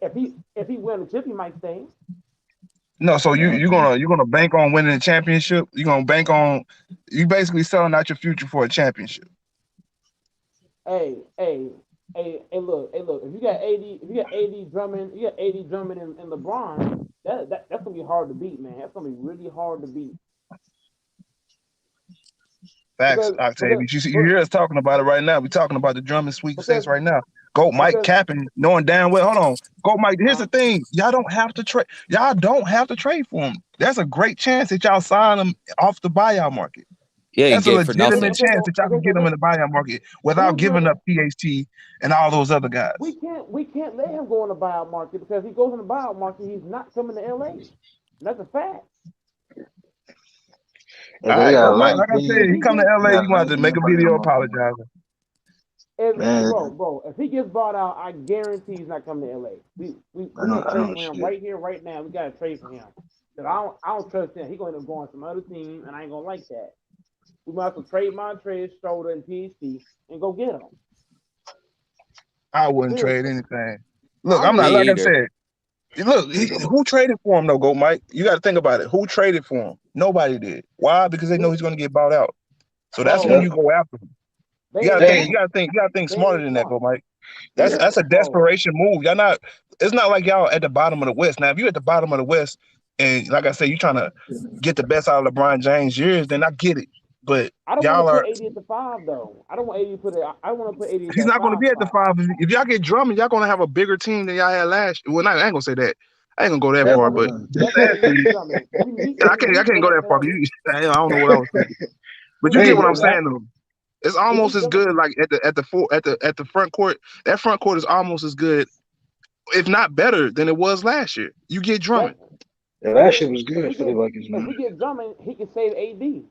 if he win the chip, he might stay. No, so you're gonna bank on winning the championship. You're gonna bank on you basically selling out your future for a championship. Hey, look. If you got AD Drummond, and LeBron, that's gonna be hard to beat, man. That's gonna be really hard to beat. Facts, Octavius. You hear us talking about it right now. We're talking about the Drummond sweet six right now. Go Mike capping, knowing damn well. Hold on. Go Mike. Here's the thing. Y'all don't have to trade. Y'all don't have to trade for him. There's a great chance that y'all sign him off the buyout market. yeah, That's a you get for nothing. legitimate chance that y'all can get him in the buyout market without giving up PHT and all those other guys. We can't let him go in the buyout market because if he goes in the buyout market, he's not coming to LA. That's a fact. All right, go Mike. Like I said, he come to LA, you gonna have to make a video apologizing. Bro, if he gets bought out, I guarantee he's not coming to LA. We gotta trade for him right here, right now. We gotta trade for him. Cause I don't trust him. He's gonna end up going to some other team, and I ain't gonna like that. We might have to trade Montrez, Stroder, and PhD and go get him. I wouldn't trade anything. Look, I'm not like I said. Look, who traded for him though? Go Mike. You got to think about it. Who traded for him? Nobody did. Why? Because they know he's going to get bought out. So that's when you go after him. You got to think smarter than that, go Mike. That's a desperation move. Y'all not. It's not like y'all at the bottom of the West. Now, if you're at the bottom of the West, and like I said, you're trying to get the best out of LeBron James' years, then I get it. But I don't y'all want to put 80 at the 5 though. I don't want 80 to put it. I want to put 80. He's not going to be at the 5. If y'all get Drummond, y'all going to have a bigger team than y'all had last year. Well, I ain't going to say that. I ain't going to go that far, but I can't go that far. I don't know what I was thinking. But you get what I'm saying, though. It's almost as good, like at the front court. That front court is almost as good, if not better, than it was last year. You get Drummond. Yeah, last year was good for the Lakers. If we get Drummond, he can save AD.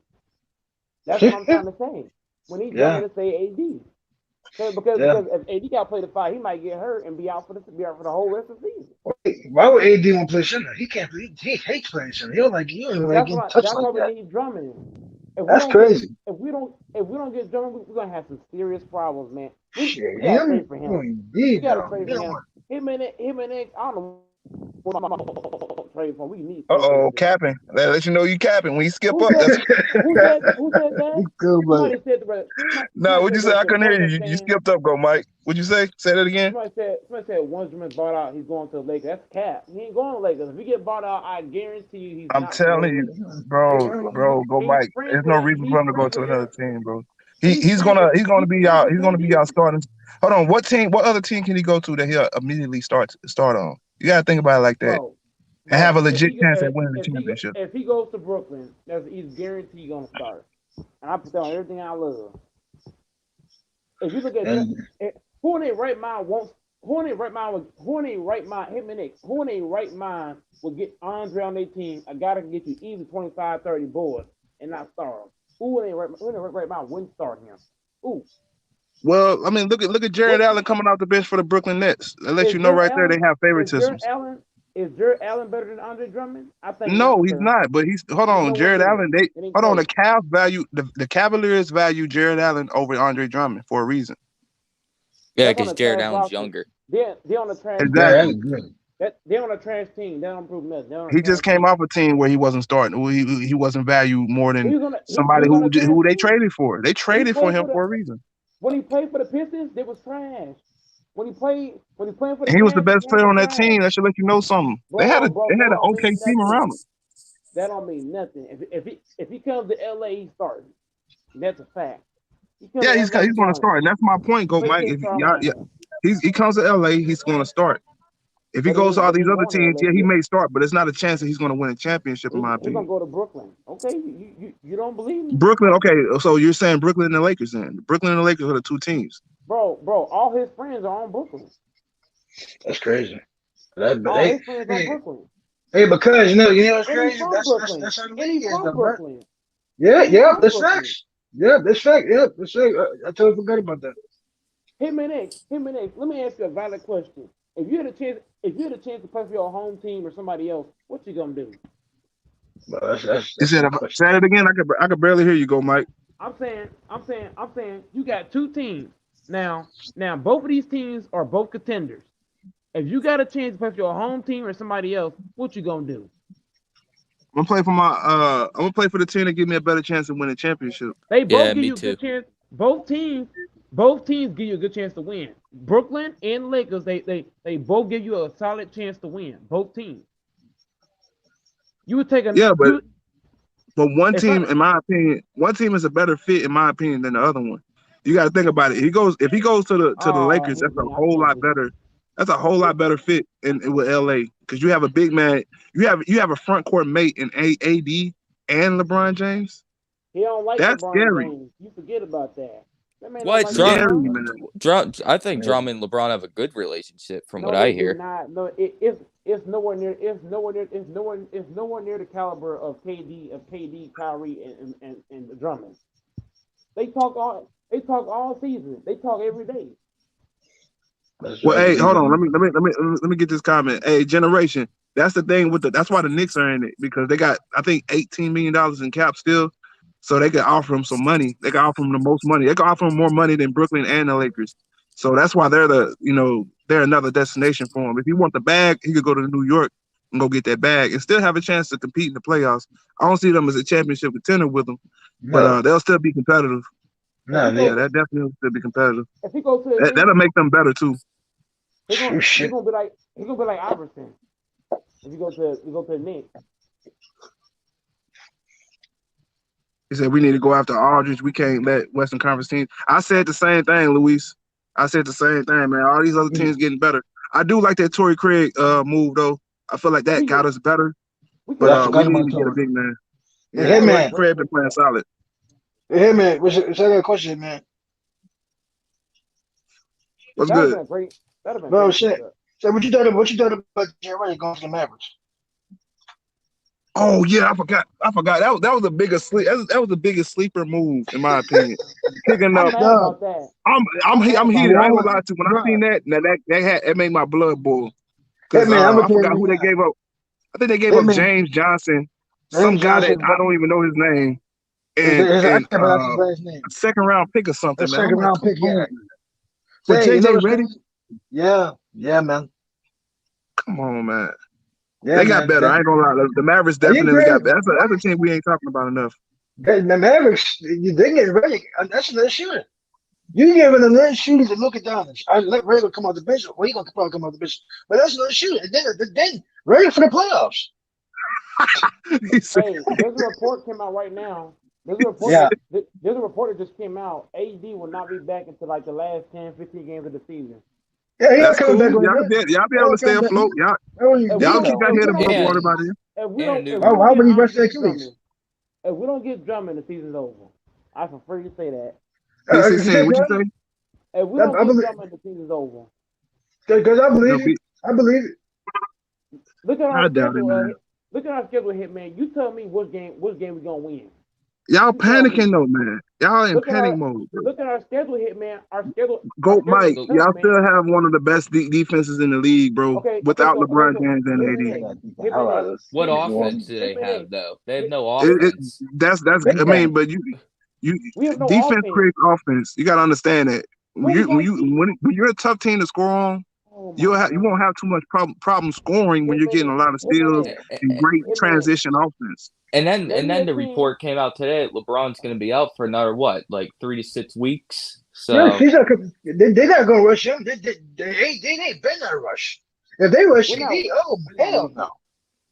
That's what I'm trying to say. When he's Drummond, to save AD. Because if AD got to play the 5, he might get hurt and be out for the whole rest of the season. Why would AD want to play center? He can't play. He hates playing center. He don't like getting touched That's like why that. we need Drummond. That's crazy. If we don't get Drummond, we're gonna have some serious problems, man. We Shit, gotta trade for him. We gotta trade for him. Him and X, I don't know what I'm gonna trade for. We need. Capping. Let you know you capping when you skip up. Who said that? Somebody said no, what'd you say? I couldn't hear you. You skipped up, go Mike. What'd you say? Say that again. Somebody said once Drummond's bought out, he's going to the Lakers. That's cap. He ain't going to the Lakers. If he get bought out, I guarantee you he's I'm telling you, bro, go Mike. There's no reason for him to go to another team, bro. He's gonna be y'all starting. Hold on, what other team can he go to that he'll immediately start on? You gotta think about it like that bro. and have a If legit he chance at winning the if he championship. if he goes to Brooklyn, he's guaranteed gonna start. And I put that on everything I love. If you look at who in their right mind won't, who in their right mind him and Nick, who in their right mind will get Andre on their team, a guy that can get you easy 25, 30 boards and not start him. Who in their right mind wouldn't start him? Ooh. Well, I mean, look at Jared Allen coming off the bench for the Brooklyn Nets. That lets you know Jared right there Allen, they have favoritisms. Is Jared Allen better than Andre Drummond? I think No, not, he's sir. not. But he's hold He's on, nowhere Jared near Allen. it. They hold on. The Cavs value the Cavaliers value Jared Allen over Andre Drummond for a reason. Yeah, That's on because the Jared trash Allen's roster. younger. They're on the trash. Yeah, Exactly. that's good. They're on a trash team. They don't prove nothing. He just came off a team where he wasn't starting. He wasn't valued more than somebody who they traded for. They traded for him for a reason. When he played for the Pistons, they was trash. When he played for the He was the Cavs, best player on that team. That should let you know something. They had an okay team around him. That don't mean nothing. If he comes to LA, he's starting. That's a fact. Yeah, he's going to start, and that's my point, Go Mike. If he comes to LA, he's going to start. If he goes to all these other teams, yeah, he may start, but it's not a chance that he's going to win a championship, in my opinion. He's going to go to Brooklyn. Okay, you don't believe me? Brooklyn, okay, so you're saying Brooklyn and the Lakers then. Brooklyn and the Lakers are the two teams. Bro, all his friends are on Brooklyn. That's crazy. All his friends on Brooklyn. Hey, because you know what's crazy? That's how the league is, bro. Yeah, that's facts. Yeah, that's fact. Yeah, that's fact. I totally forgot about that. Him and X. Let me ask you a valid question. If you had a chance to play for your home team or somebody else, what you gonna do? Well, that's say it again. I could barely hear you, Go Mike. I'm saying you got two teams. Now both of these teams are both contenders. If you got a chance to play for your home team or somebody else, what you gonna do? I'm gonna play for the team that give me a better chance to win a championship. They both give you a good chance. Both teams give you a good chance to win. Brooklyn and Lakers, they both give you a solid chance to win. Both teams. You would take but one team, in my opinion, one team is a better fit, in my opinion, than the other one. You got to think about it. If he goes to the Lakers, that's a whole lot better. That's a whole lot better fit with LA because you have a big man. You have a front court mate in AD and LeBron James. He don't like that's LeBron scary. James. You forget about that. What I think Drummond and LeBron have a good relationship, from what I hear. It's nowhere near the caliber of KD, Kyrie, and Drummond. They talk all season. They talk every day. Well, hey, hold on. Let me get this comment. Hey, generation. That's the thing that's why the Knicks are in it, because they got, I think, $18 million in cap still. So they can offer him some money. They can offer him the most money. They can offer him more money than Brooklyn and the Lakers. So that's why they're another destination for him. If he want the bag, he could go to New York and go get that bag and still have a chance to compete in the playoffs. I don't see them as a championship contender with them, but they'll still be competitive. Yeah, that definitely will still be competitive. If he goes to that'll make them better too. He's gonna be like Iverson. If you go to the Knicks. He said we need to go after Aldridge. We can't let Western Conference teams. I said the same thing, Luis. I said the same thing, man. All these other teams getting better. I do like that Torrey Craig move though. I feel like that got us better. But we need to get a big man. Hey man, Craig been playing solid. Hey man, what's a question, man? What's good? Bro, shit. So what you thought about Jerry going to the Mavericks? Oh yeah, I forgot. That was the biggest sleep. That was the biggest sleeper move, in my opinion. Picking up. I'm heated. I ain't gonna lie to you. When I seen that it made my blood boil. Because I forgot who they gave up. I think they gave up James Johnson, some guy that I don't even know his name, and a second round pick or something. Second round pick, yeah. For JJ Redick? Yeah, man. Come on, man. Yeah, they got better. I ain't gonna lie. The Mavericks definitely got better. That's a team we ain't talking about enough. The Mavericks, they get ready. That's another shooter. You giving another shooter to look at down. I let Ray come out the bench. Well, he gonna probably come out the bench, but that's another shooter. Then ready for the playoffs. Hey, there's a report came out right now. There's a report. Yeah. There's a report that just came out. AD will not be back until like the last 10, 15 games of the season. Yeah, he not That's coming cool. back like that. Y'all be He able to not stay coming back. afloat. Why would you If we do Y'all don't, keep so? that if head we above don't water get, And about it. if we and a don't, new if we Why don't would get he rush the Andre Achilles? Drummond, if we don't get Drummond, the season's over. I can freely say that. Big If you take 16, what you Drummond, say? If we don't I get believe, Drummond, the season's over. because I No, believe it. I believe it. Look at our I doubt it, schedule. man. Look at our schedule, Hitman. You tell me what game we gonna win. Y'all You tell me. panicking though, man. Y'all in Look at panic our mode, bro. look at our schedule, Hitman. Our Go, schedule is Mike. look, tough, Y'all man. still have one of the best defenses in the league, bro. Okay, Without so LeBron James and hit Yeah, me AD. they next. got to beat the Hit me hell out of next. us. what Hit me next. offense do Hit they me have next. though? They have Hit, no It, offense. that's. They I got mean, but you we have no defense offense. creates offense. You got to understand that. What we got defense? When you're a tough team to score on, Oh you my won't god. have too much problem scoring when Hit you're me getting a next. lot of Hit me steals next. and great Hit me next. transition offense. And Name me then a the team. report came out today. LeBron's going to be out for another what, like 3 to 6 weeks. yes. So They not gonna rush him. They ain't been that rush. If they rush We're AD, not. oh We're not hell making. no.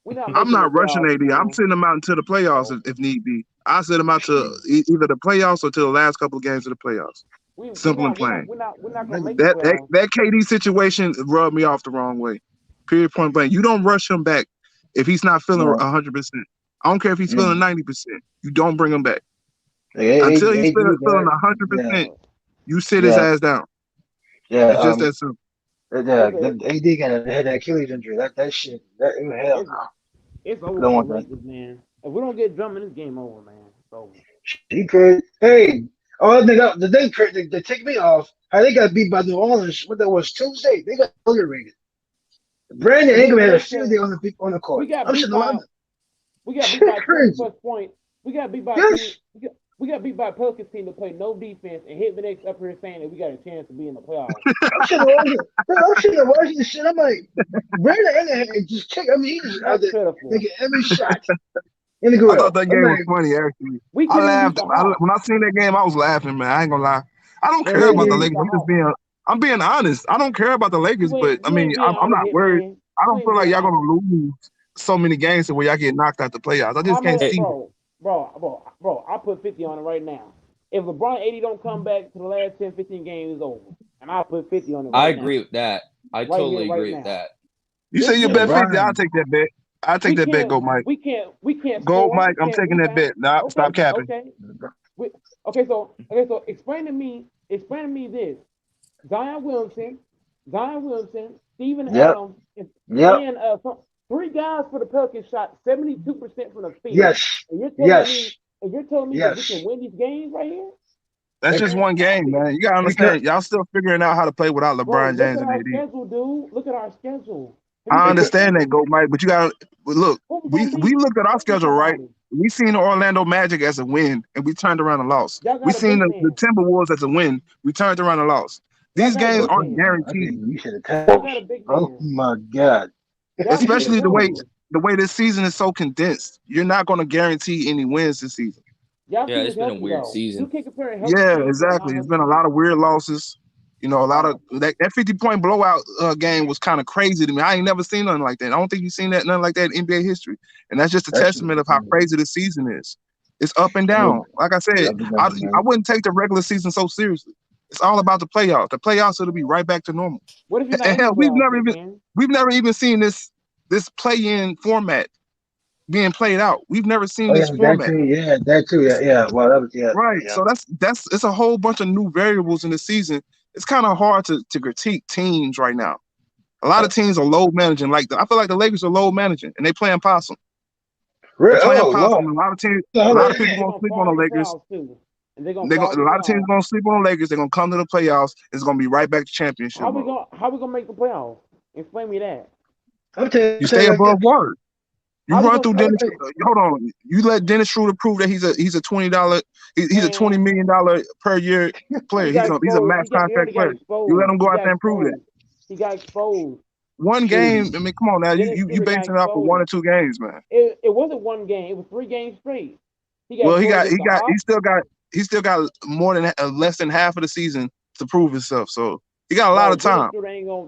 We're not I'm making the not rushing playoffs, AD. I'm man. sending them out into the playoffs So if need be. I send them out to either the playoffs or to the last couple of games of the playoffs. we're Simple and not. We're not. plain. We're not gonna make the That playoffs. that KD situation rubbed me off the wrong way. Period. Point blank. You don't rush him back if he's not feeling No, 100%. I don't care if he's feeling no. 90%. You don't bring him back Like, until he's AD, feeling man. Yeah, 100%. You sit his yeah, ass down. yeah. It's just that simple. Yeah. Listen, AD had that Achilles injury. That shit. That hell it's no. it's over Don't for want the that. Lakers, man. If we don't get Drummond, this game over, man. It's over. He could. Hey, oh, the thing they take me off. How they got beat by New Orleans? What that was Tuesday. They got underrated. Brandon And then Ingram the had a next field game, day on the we court. got I'm beat sitting on by we got beat by 20 crazy. plus points. We got beat by a team. Yes. We got beat by a Pelicans team that played no defense and hit the next up here saying that we got a chance to be in the playoffs. I'm sitting there watching this shit. I'm like, Brandon Ingram had just kick. I mean, he just out That's there pitiful. making every shot in the I thought grill. that I'm game was like, funny, actually. We I couldn't even beat laughed. the Hawks. When I seen that game, I was laughing, man. I ain't gonna lie. I don't man, care We about couldn't the even they, beat Lakers. the Hawks. I'm being honest. I don't care about the Lakers, but I You mean, ain't being I'm honest, not hit worried. man. I You don't ain't feel like being y'all gonna honest. lose so many games to where y'all get knocked out the playoffs. I How just can't many, it, see it. bro? I put 50 on it right now. If LeBron 80 don't come back to the last 10, 15 games, it's over. And I put 50 on it I right now. agree with that. I Right here, totally right agree with now. that. You This say you game, bet 50, I'll LeBron. take that bet. I'll take that bet. Go, Mike. we can't Go, score, Mike. I'm can't taking that rebound. bet. Nah, stop Okay, capping. okay. We, so explain to me this. Zion Williamson, Steven Yep, Adams, yep, and three guys for the Pelicans shot 72% from the field. yes, And yes, you're telling me that we can yes. win these games right here? That's just Because, one game, man. You gotta because understand. Y'all still figuring out how to play without Bro, LeBron look James at and our AD. schedule, dude. Look at our schedule. Have you I seen our because, understand that, schedule? Go, Mike. But you gotta look. Who we We gonna beat? looked at our Name me schedule, right? somebody. We seen the Orlando Magic as a win, and we turned around and lost. Y'all We got a seen big the man. Timberwolves as a win. We turned around and lost. Y'all These got a games big aren't man. I think guaranteed, you should have Y'all told. got a big Oh man. my God. Y'all can get it especially done. the way this season is so condensed. You're not going to guarantee any wins this season. Y'all Yeah, team it's is been a healthy weird though. You season. can't compare a healthy Yeah, team to a exactly. It's non-healthy been a team. lot of weird losses. You know, a lot of Oh, that 50-point blowout game was kind of crazy to me. I ain't never seen nothing like that. I don't think you've seen nothing like that in NBA history. And that's just a That shit testament was of how crazy the season is. It's up and I mean, down. Like I said, I think I, that's I man. wouldn't take the regular season so seriously. It's all about the playoffs. The playoffs it'll be right back to normal. what if you're not And in the hell, playoffs, man? we've never even seen this play-in format being played out. We've never seen Oh yeah, this that format. too. Yeah, that too. Yeah, yeah. Well, that was Right. yeah. So that's it's a whole bunch of new variables in the season. It's kind of hard to critique teams right now. A lot of teams are low managing. I feel like the Lakers are low managing and they playing possum. They're playing Oh possum. Lord. A lot of teams, a Hold lot on. of people They're gonna gonna sleep on fall the in the Lakers. playoffs too, and they're gonna They're fall gonna, in a the lot of teams playoffs. gonna sleep on the Lakers. They're gonna come to the playoffs. It's gonna be right back to championship mode. How we gonna make the playoffs? Explain me that. I'm telling You you stay like above this. water. You How we run gonna through stay? Dennis. Hold on. You let Dennis Schroeder prove that he's a he's a $20 Man, million per year player. he got He's a exposed. max He already contract got player. You let exposed. him go He out got there and prove that. exposed. He got exposed. One Shoot. game. I mean, come on now. Dennis You Schroeder got basing it off of one or exposed. two games, man. It wasn't one game. It was 3 games straight. He got Well, exposed against the Hawks. he still got more than less than half of the season to prove himself. So he got a lot Bro, of time.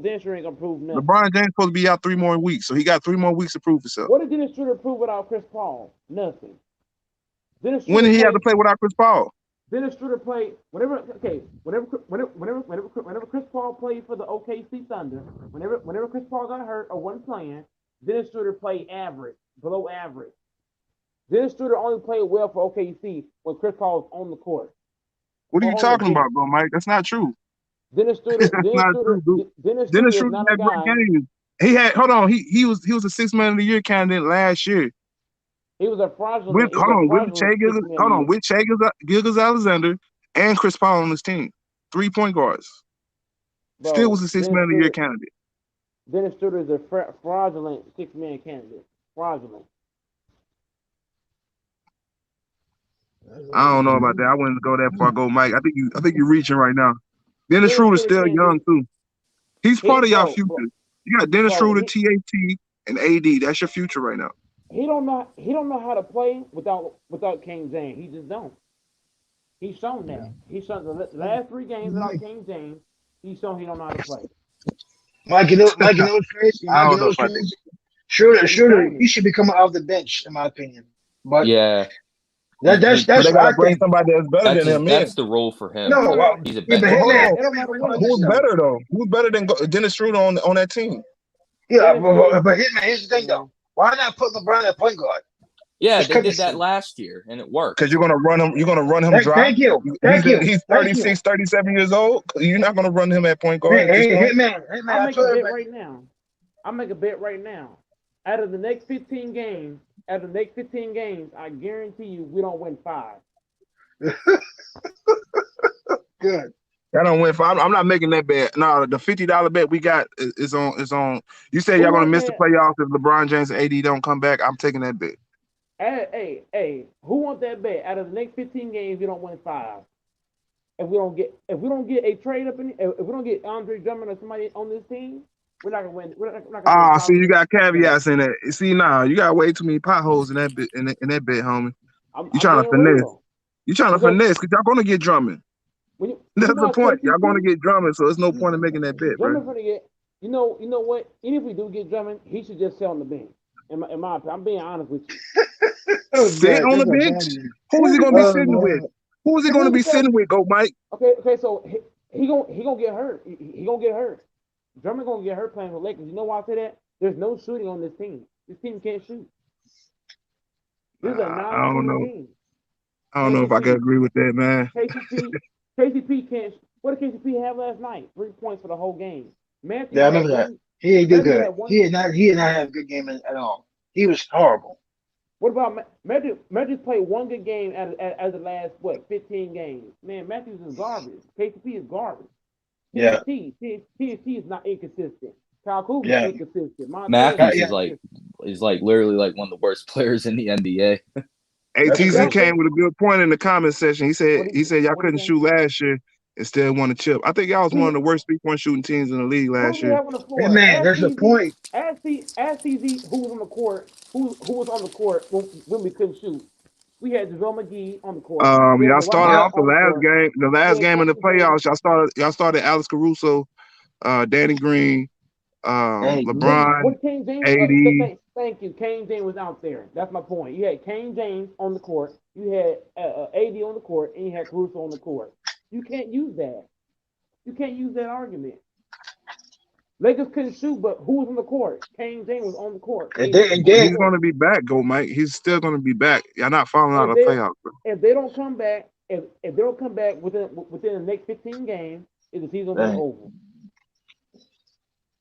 Dennis Schroeder ain't gonna prove nothing. LeBron James supposed to be out 3 more weeks, so he got 3 more weeks to prove himself. What did Dennis Schroeder prove without Chris Paul? Nothing. When Schroeder did he have to played. play without Chris Paul? Dennis Schroeder played whenever Chris Paul played for the OKC Thunder. Whenever Chris Paul got hurt or wasn't playing, Dennis Schroeder played average, below average. Dennis Schroeder only played well for OKC when Chris Paul was on the court What are you or on the talking bench. about, bro, Mike? That's not true. Dennis That's Schroeder, not true, dude. Dennis Dennis Schroeder is Schroeder not a had great guy. games. He had he was a 6 man of the year candidate last year. He was a With fraudulent. He was a fraudulent 6 man of the year. With Gilgeous-Alexander and Chris Paul on his team. 3 point guards. Still was Bro, a 6 man of the year candidate. Dennis Schroeder is a fraudulent 6 man candidate. Fraudulent. I don't know about that. I wouldn't go that far. Go, Mike. I think you're reaching right now. Dennis Schroeder's still young too. He's part of y'all future. You got Dennis Schroeder, TAT, and AD. That's your future right now. He don't know how to play without King James. He just don't. He's shown that. He's shown the last 3 games without King James. He's shown he don't know how to play. Mike, you know what's crazy? I don't know if I think. Schroeder, he should be coming off the bench, in my opinion. But Yeah, that's But they what gotta I bring think. somebody that's better than him. that's the role for him. No, well, He's a yeah, bench but player. Hitman, Who's better though? Who's better than Dennis Schroeder on that team? Yeah, but Hitman, here's the thing though. Why not put LeBron at point guard? Yeah, Just they cut did this that thing. last year, and it worked. Because you're gonna run him. You're gonna run him dry. Thank you. He's 36, 37 years old. You're not gonna run him at point guard at this point. Hitman, I'll make a bet right now. I'll make a bet right now. Out of the next 15 games, I guarantee you we don't win 5. Good. I don't win 5. I'm not making that bet. No, the $50 bet we got is on. You said y'all gonna miss the playoffs if LeBron James and AD don't come back. I'm taking that bet. Hey, who want that bet? Out of the next 15 games, we don't win 5. If we don't get a trade up if we don't get Andre Drummond or somebody on this team, we're not gonna win. We're not gonna win. See, you got caveats in that. See, you got way too many potholes in that bit in that bet, homie. You trying to finesse? You trying to finesse? Because y'all gonna get Drummond. That's the point. Y'all gonna get Drummond, so there's no point in making that bet, bro. Drummond's gonna get. You know what? Even if we do get Drummond, he should just sit on the bench. In my opinion, I'm being honest with you. Sit on the bench? Who is he gonna be sitting with? Who is he gonna be sitting with? Go, Mike. Okay. So he gonna get hurt. He gonna get hurt. Drummond gonna get hurt playing with Lakers. You know why I say that? There's no shooting on this team. This team can't shoot. This is a non-shooting team. I don't know if I can agree with that, man. KCP can't. What did KCP have last night? 3 points for the whole game. Matthew, I remember that. He ain't good. He did not have a good game at all. He was horrible. What about Matthews? Played one good game out of the last 15 games. Man, Matthews is garbage. KCP is garbage. Yeah. TNT is not inconsistent. Kyle Kuzma is inconsistent. Matthews is like literally like one of the worst players in the NBA. ATZ came with a good point in the comment section. He said y'all couldn't shoot last year and still won a chip. I think y'all was one of the worst 3-point shooting teams in the league last year. Hey, man, there's a point. Ask TZ who was on the court. Who was on the court when we couldn't shoot. We had JaVale McGee on the court. Y'all started off the last game in the playoffs. Y'all started Alex Caruso, Danny Green, LeBron, AD. Thank you. Kane James was out there. That's my point. You had Kane James on the court. You had AD on the court, and you had Caruso on the court. You can't use that. You can't use that argument. Lakers couldn't shoot, but who was on the court? Kane James was on the court. He's going to be back, Mike. He's still going to be back. Y'all not falling out of the playoffs. If they don't come back, if they don't come back within the next 15 games, is the season over?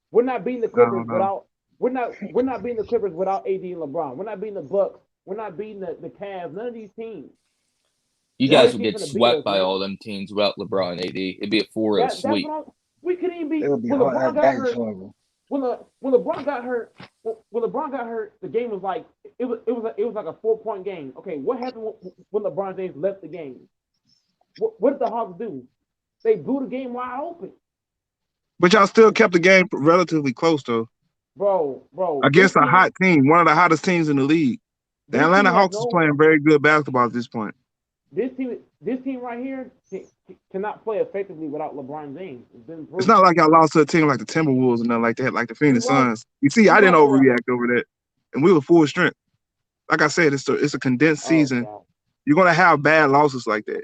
We're not beating the Clippers without. We're not beating the Clippers without AD and LeBron. We're not beating the Bucks. We're not beating the Cavs. None of these teams. You guys would get swept by all them teams without LeBron and AD. It'd be a 4-0 sweep. We couldn't even beat. It would be when LeBron got hurt. When LeBron got hurt, the game was like it was like a 4-point game. Okay, what happened when LeBron James left the game? What did the Hawks do? They blew the game wide open. But y'all still kept the game relatively close, though. Bro. Against a hot team, one of the hottest teams in the league. The Atlanta Hawks is playing very good basketball at this point. This team right here cannot play effectively without LeBron James. It's not like y'all lost to a team like the Timberwolves and nothing like that, like the Phoenix Suns. You see, I didn't overreact over that, and we were full strength. Like I said, it's a condensed season. You're gonna have bad losses like that.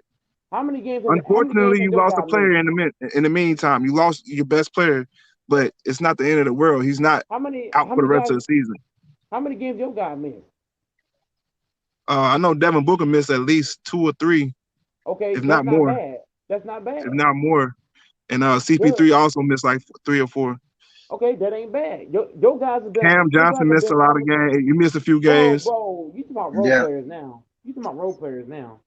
How many games? How many games Unfortunately, has you your lost a guy missed? player in the meantime. You lost your best player, but it's not the end of the world. He's not How many? out How for the many rest guys? of the season. How many games your guy missed? I know Devin Booker missed at least 2 or 3, Okay, if that's not not more. bad. That's not If bad. not more. And Good. CP3 also missed like 3 or 4. Okay, that ain't bad. Your guys have been. Cam Your guys Johnson have missed a been lot of coming. games. You missed a few Bro, games. you talking about role Yeah. players now? You talking about role players now?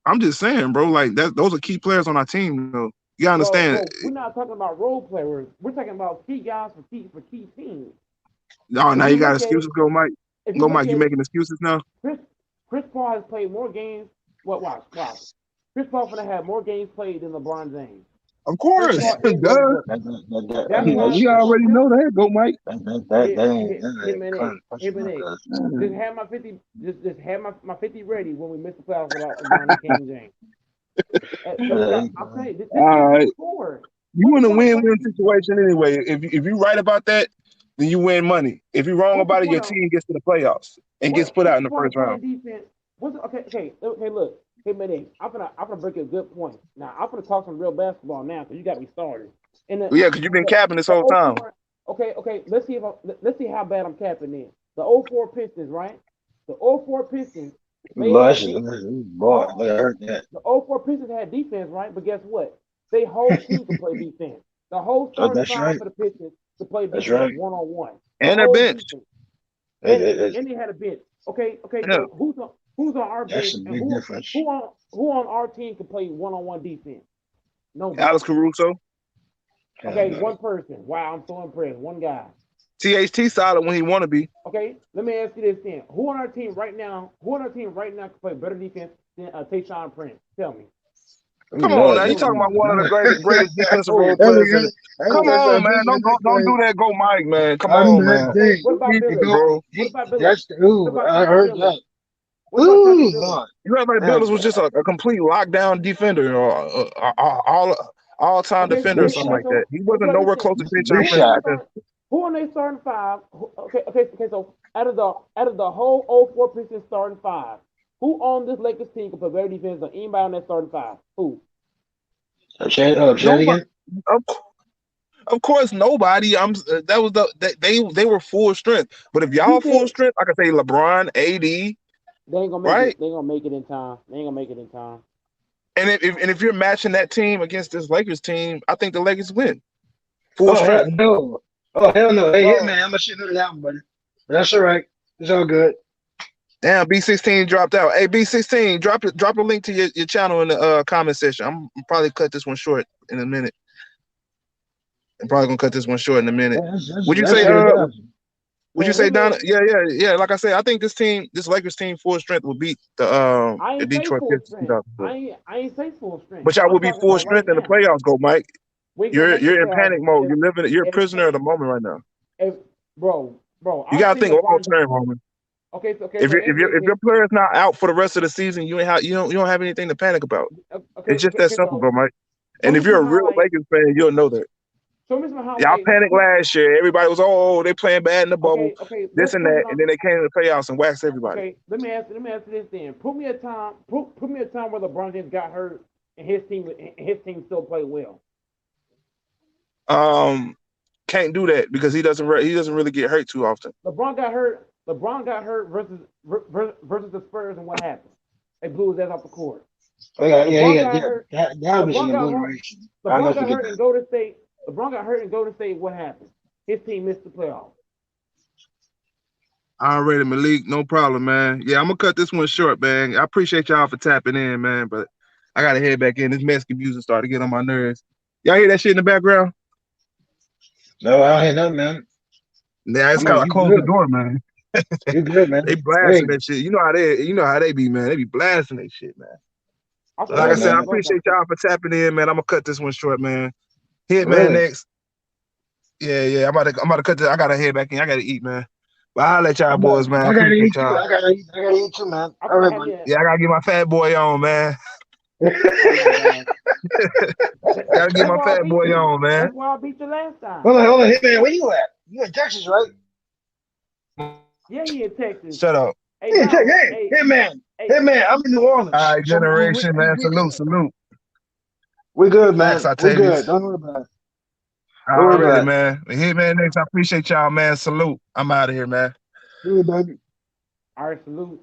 I'm just saying, bro. Like those are key players on our team, though. You gotta understand. Bro, we're not talking about role players. We're talking about key guys for key teams. Oh, If now you you got look at excuses, it, go Mike. if you Go look Mike. You at it, making excuses now? Chris Chris Paul has played more games. Watch. Chris Paul gonna have more games played than LeBron James. Of Chris course, Paul and Devin duh. Booker. I That's mean, why We already know that, go Mike. him and A. Just have my 50. Just have my 50 ready when we miss the playoffs without LeBron and King James. I'm saying this All is right. the score. You in a win-win situation anyway. If you right about that, then you win money. If you're wrong What's the about it, your point of team gets to the playoffs and gets put out what's in the the point of first playing round. defense? Okay? Look, hey man, I'm gonna break a good point. Now I'm gonna talk some real basketball now because you got me started. And Yeah, because you've been capping this the whole time. 04, okay. Let's see how bad I'm capping in. The 04 Pistons, right? The 04 Pistons, they boy, had boy, I heard that. the 04 Pistons had defense, right? But guess what? They whole team could play defense. The whole Oh, starting that's five right. for the Pistons to play That's defense right. 1-on-1. The And their whole bench. defense. That- And they had a bench. Okay. yeah, So who's on our that's bench a and big difference. who on our team can play 1-on-1 defense? Alex Nobody. Caruso. Okay, No. one person. Wow, I'm so impressed. One guy. THT solid when he want to be. Okay, let me ask you this then. Who on our team right now can play better defense than Tayshaun Prince? Tell me. Come on now, you Tell me. talking about one of the greatest defensive role That's players in a it. Come on, man. Don't do that. Go Mike, man. Come on, man. Okay, what about Easy, Billups? bro. What about Billups? That's What ooh, about I Patrick heard Billups? that. What about Patrick Ooh, Billups? Lord. You act like Billups was just a complete lockdown defender or all time Okay, defender or Big something shot. like that. He wasn't okay, nowhere listen. close to Tayshaun Big Prince shot. defense. Who on their starting five? Okay. So out of the whole 04 Pistons starting five, who on this Lakers team can play better defense than anybody on that starting five? Who? Say it Nobody. again. Of course, nobody. That was they were full strength. But if y'all full strength, I could say LeBron, AD, They ain't gonna make right? it. They ain't gonna make it in time. They ain't gonna make it in time. And if you're matching that team against this Lakers team, I think the Lakers win. Full Oh hell strength. no. Oh hell no. Hey, Bro, man, I'm gonna shit on that one, buddy. But that's all right. It's all good. Damn, B16 dropped out. Hey, B16, drop a link to your channel in the comment section. I'm probably cut this one short in a minute. I'm probably gonna cut this one short in a minute. Would you say Would you say Donna? Yeah. Like I said, I think this Lakers team, full strength, will beat I the ain't say Detroit full Pistons. strength. I ain't say full strength. But y'all I'm will be talking full about right strength in the now. playoffs, go Mike. We ain't gonna You're make the in playoffs panic mode. You're a prisoner of the moment right now. bro. You I gotta see think long LeBron. term, homie. Okay, If so your player is not out for the rest of the season, you don't have anything to panic about. It's just that simple, so bro, Mike. show And me if you're some a real highlights. Lakers fan, you'll know that. Show me some Y'all highlights. panicked last year. Everybody was, they playing bad in the bubble, Okay. this Let's and break that, it and down. then they came to the playoffs and waxed everybody. Okay, let me ask this then. Put me a time where LeBron James got hurt and his team still played well. Can't do that because he doesn't really get hurt too often. LeBron got hurt. Versus the Spurs, and what happened? They blew his ass off the court. Yeah. Got hurt. That was an obliteration. LeBron got hurt in Golden State. What happened? His team missed the playoffs. Already, Malik, no problem, man. Yeah, I'm gonna cut this one short, man. I appreciate y'all for tapping in, man, but I gotta head back in. This Mexican music started to get on my nerves. Y'all hear that shit in the background? No, I don't hear nothing, man. Yeah, it's cause I You closed the good. door, man. You good, man. They blasting that shit. You know how they be, man. They be blasting that shit, man. So like I said, I appreciate y'all for tapping in, man. I'm gonna cut this one short, man. Hit man next. Yeah. I'm about to cut this. I gotta head back in. I gotta eat, man. But I'll let y'all boys, man. I gotta eat y'all. too. I gotta eat too, man. All right, buddy. Yeah, I gotta get my fat boy on, man. Gotta get my fat boy on, man. That's why I beat you last time. Hold on. Hey, man, where you at? You in Texas, right? Yeah, he in Texas. Shut up. Hey, Hey, dog. hey, Hey, hey, man. hey. Hey, man, I'm in New Orleans. All right, So generation, man. we Salute, good. salute. We good, Max man. We Octavius. good. Don't worry about it. Don't worry Already, about it. man. Hit man next. I appreciate y'all, man. Salute. I'm out of here, man. Good, baby. All right, salute.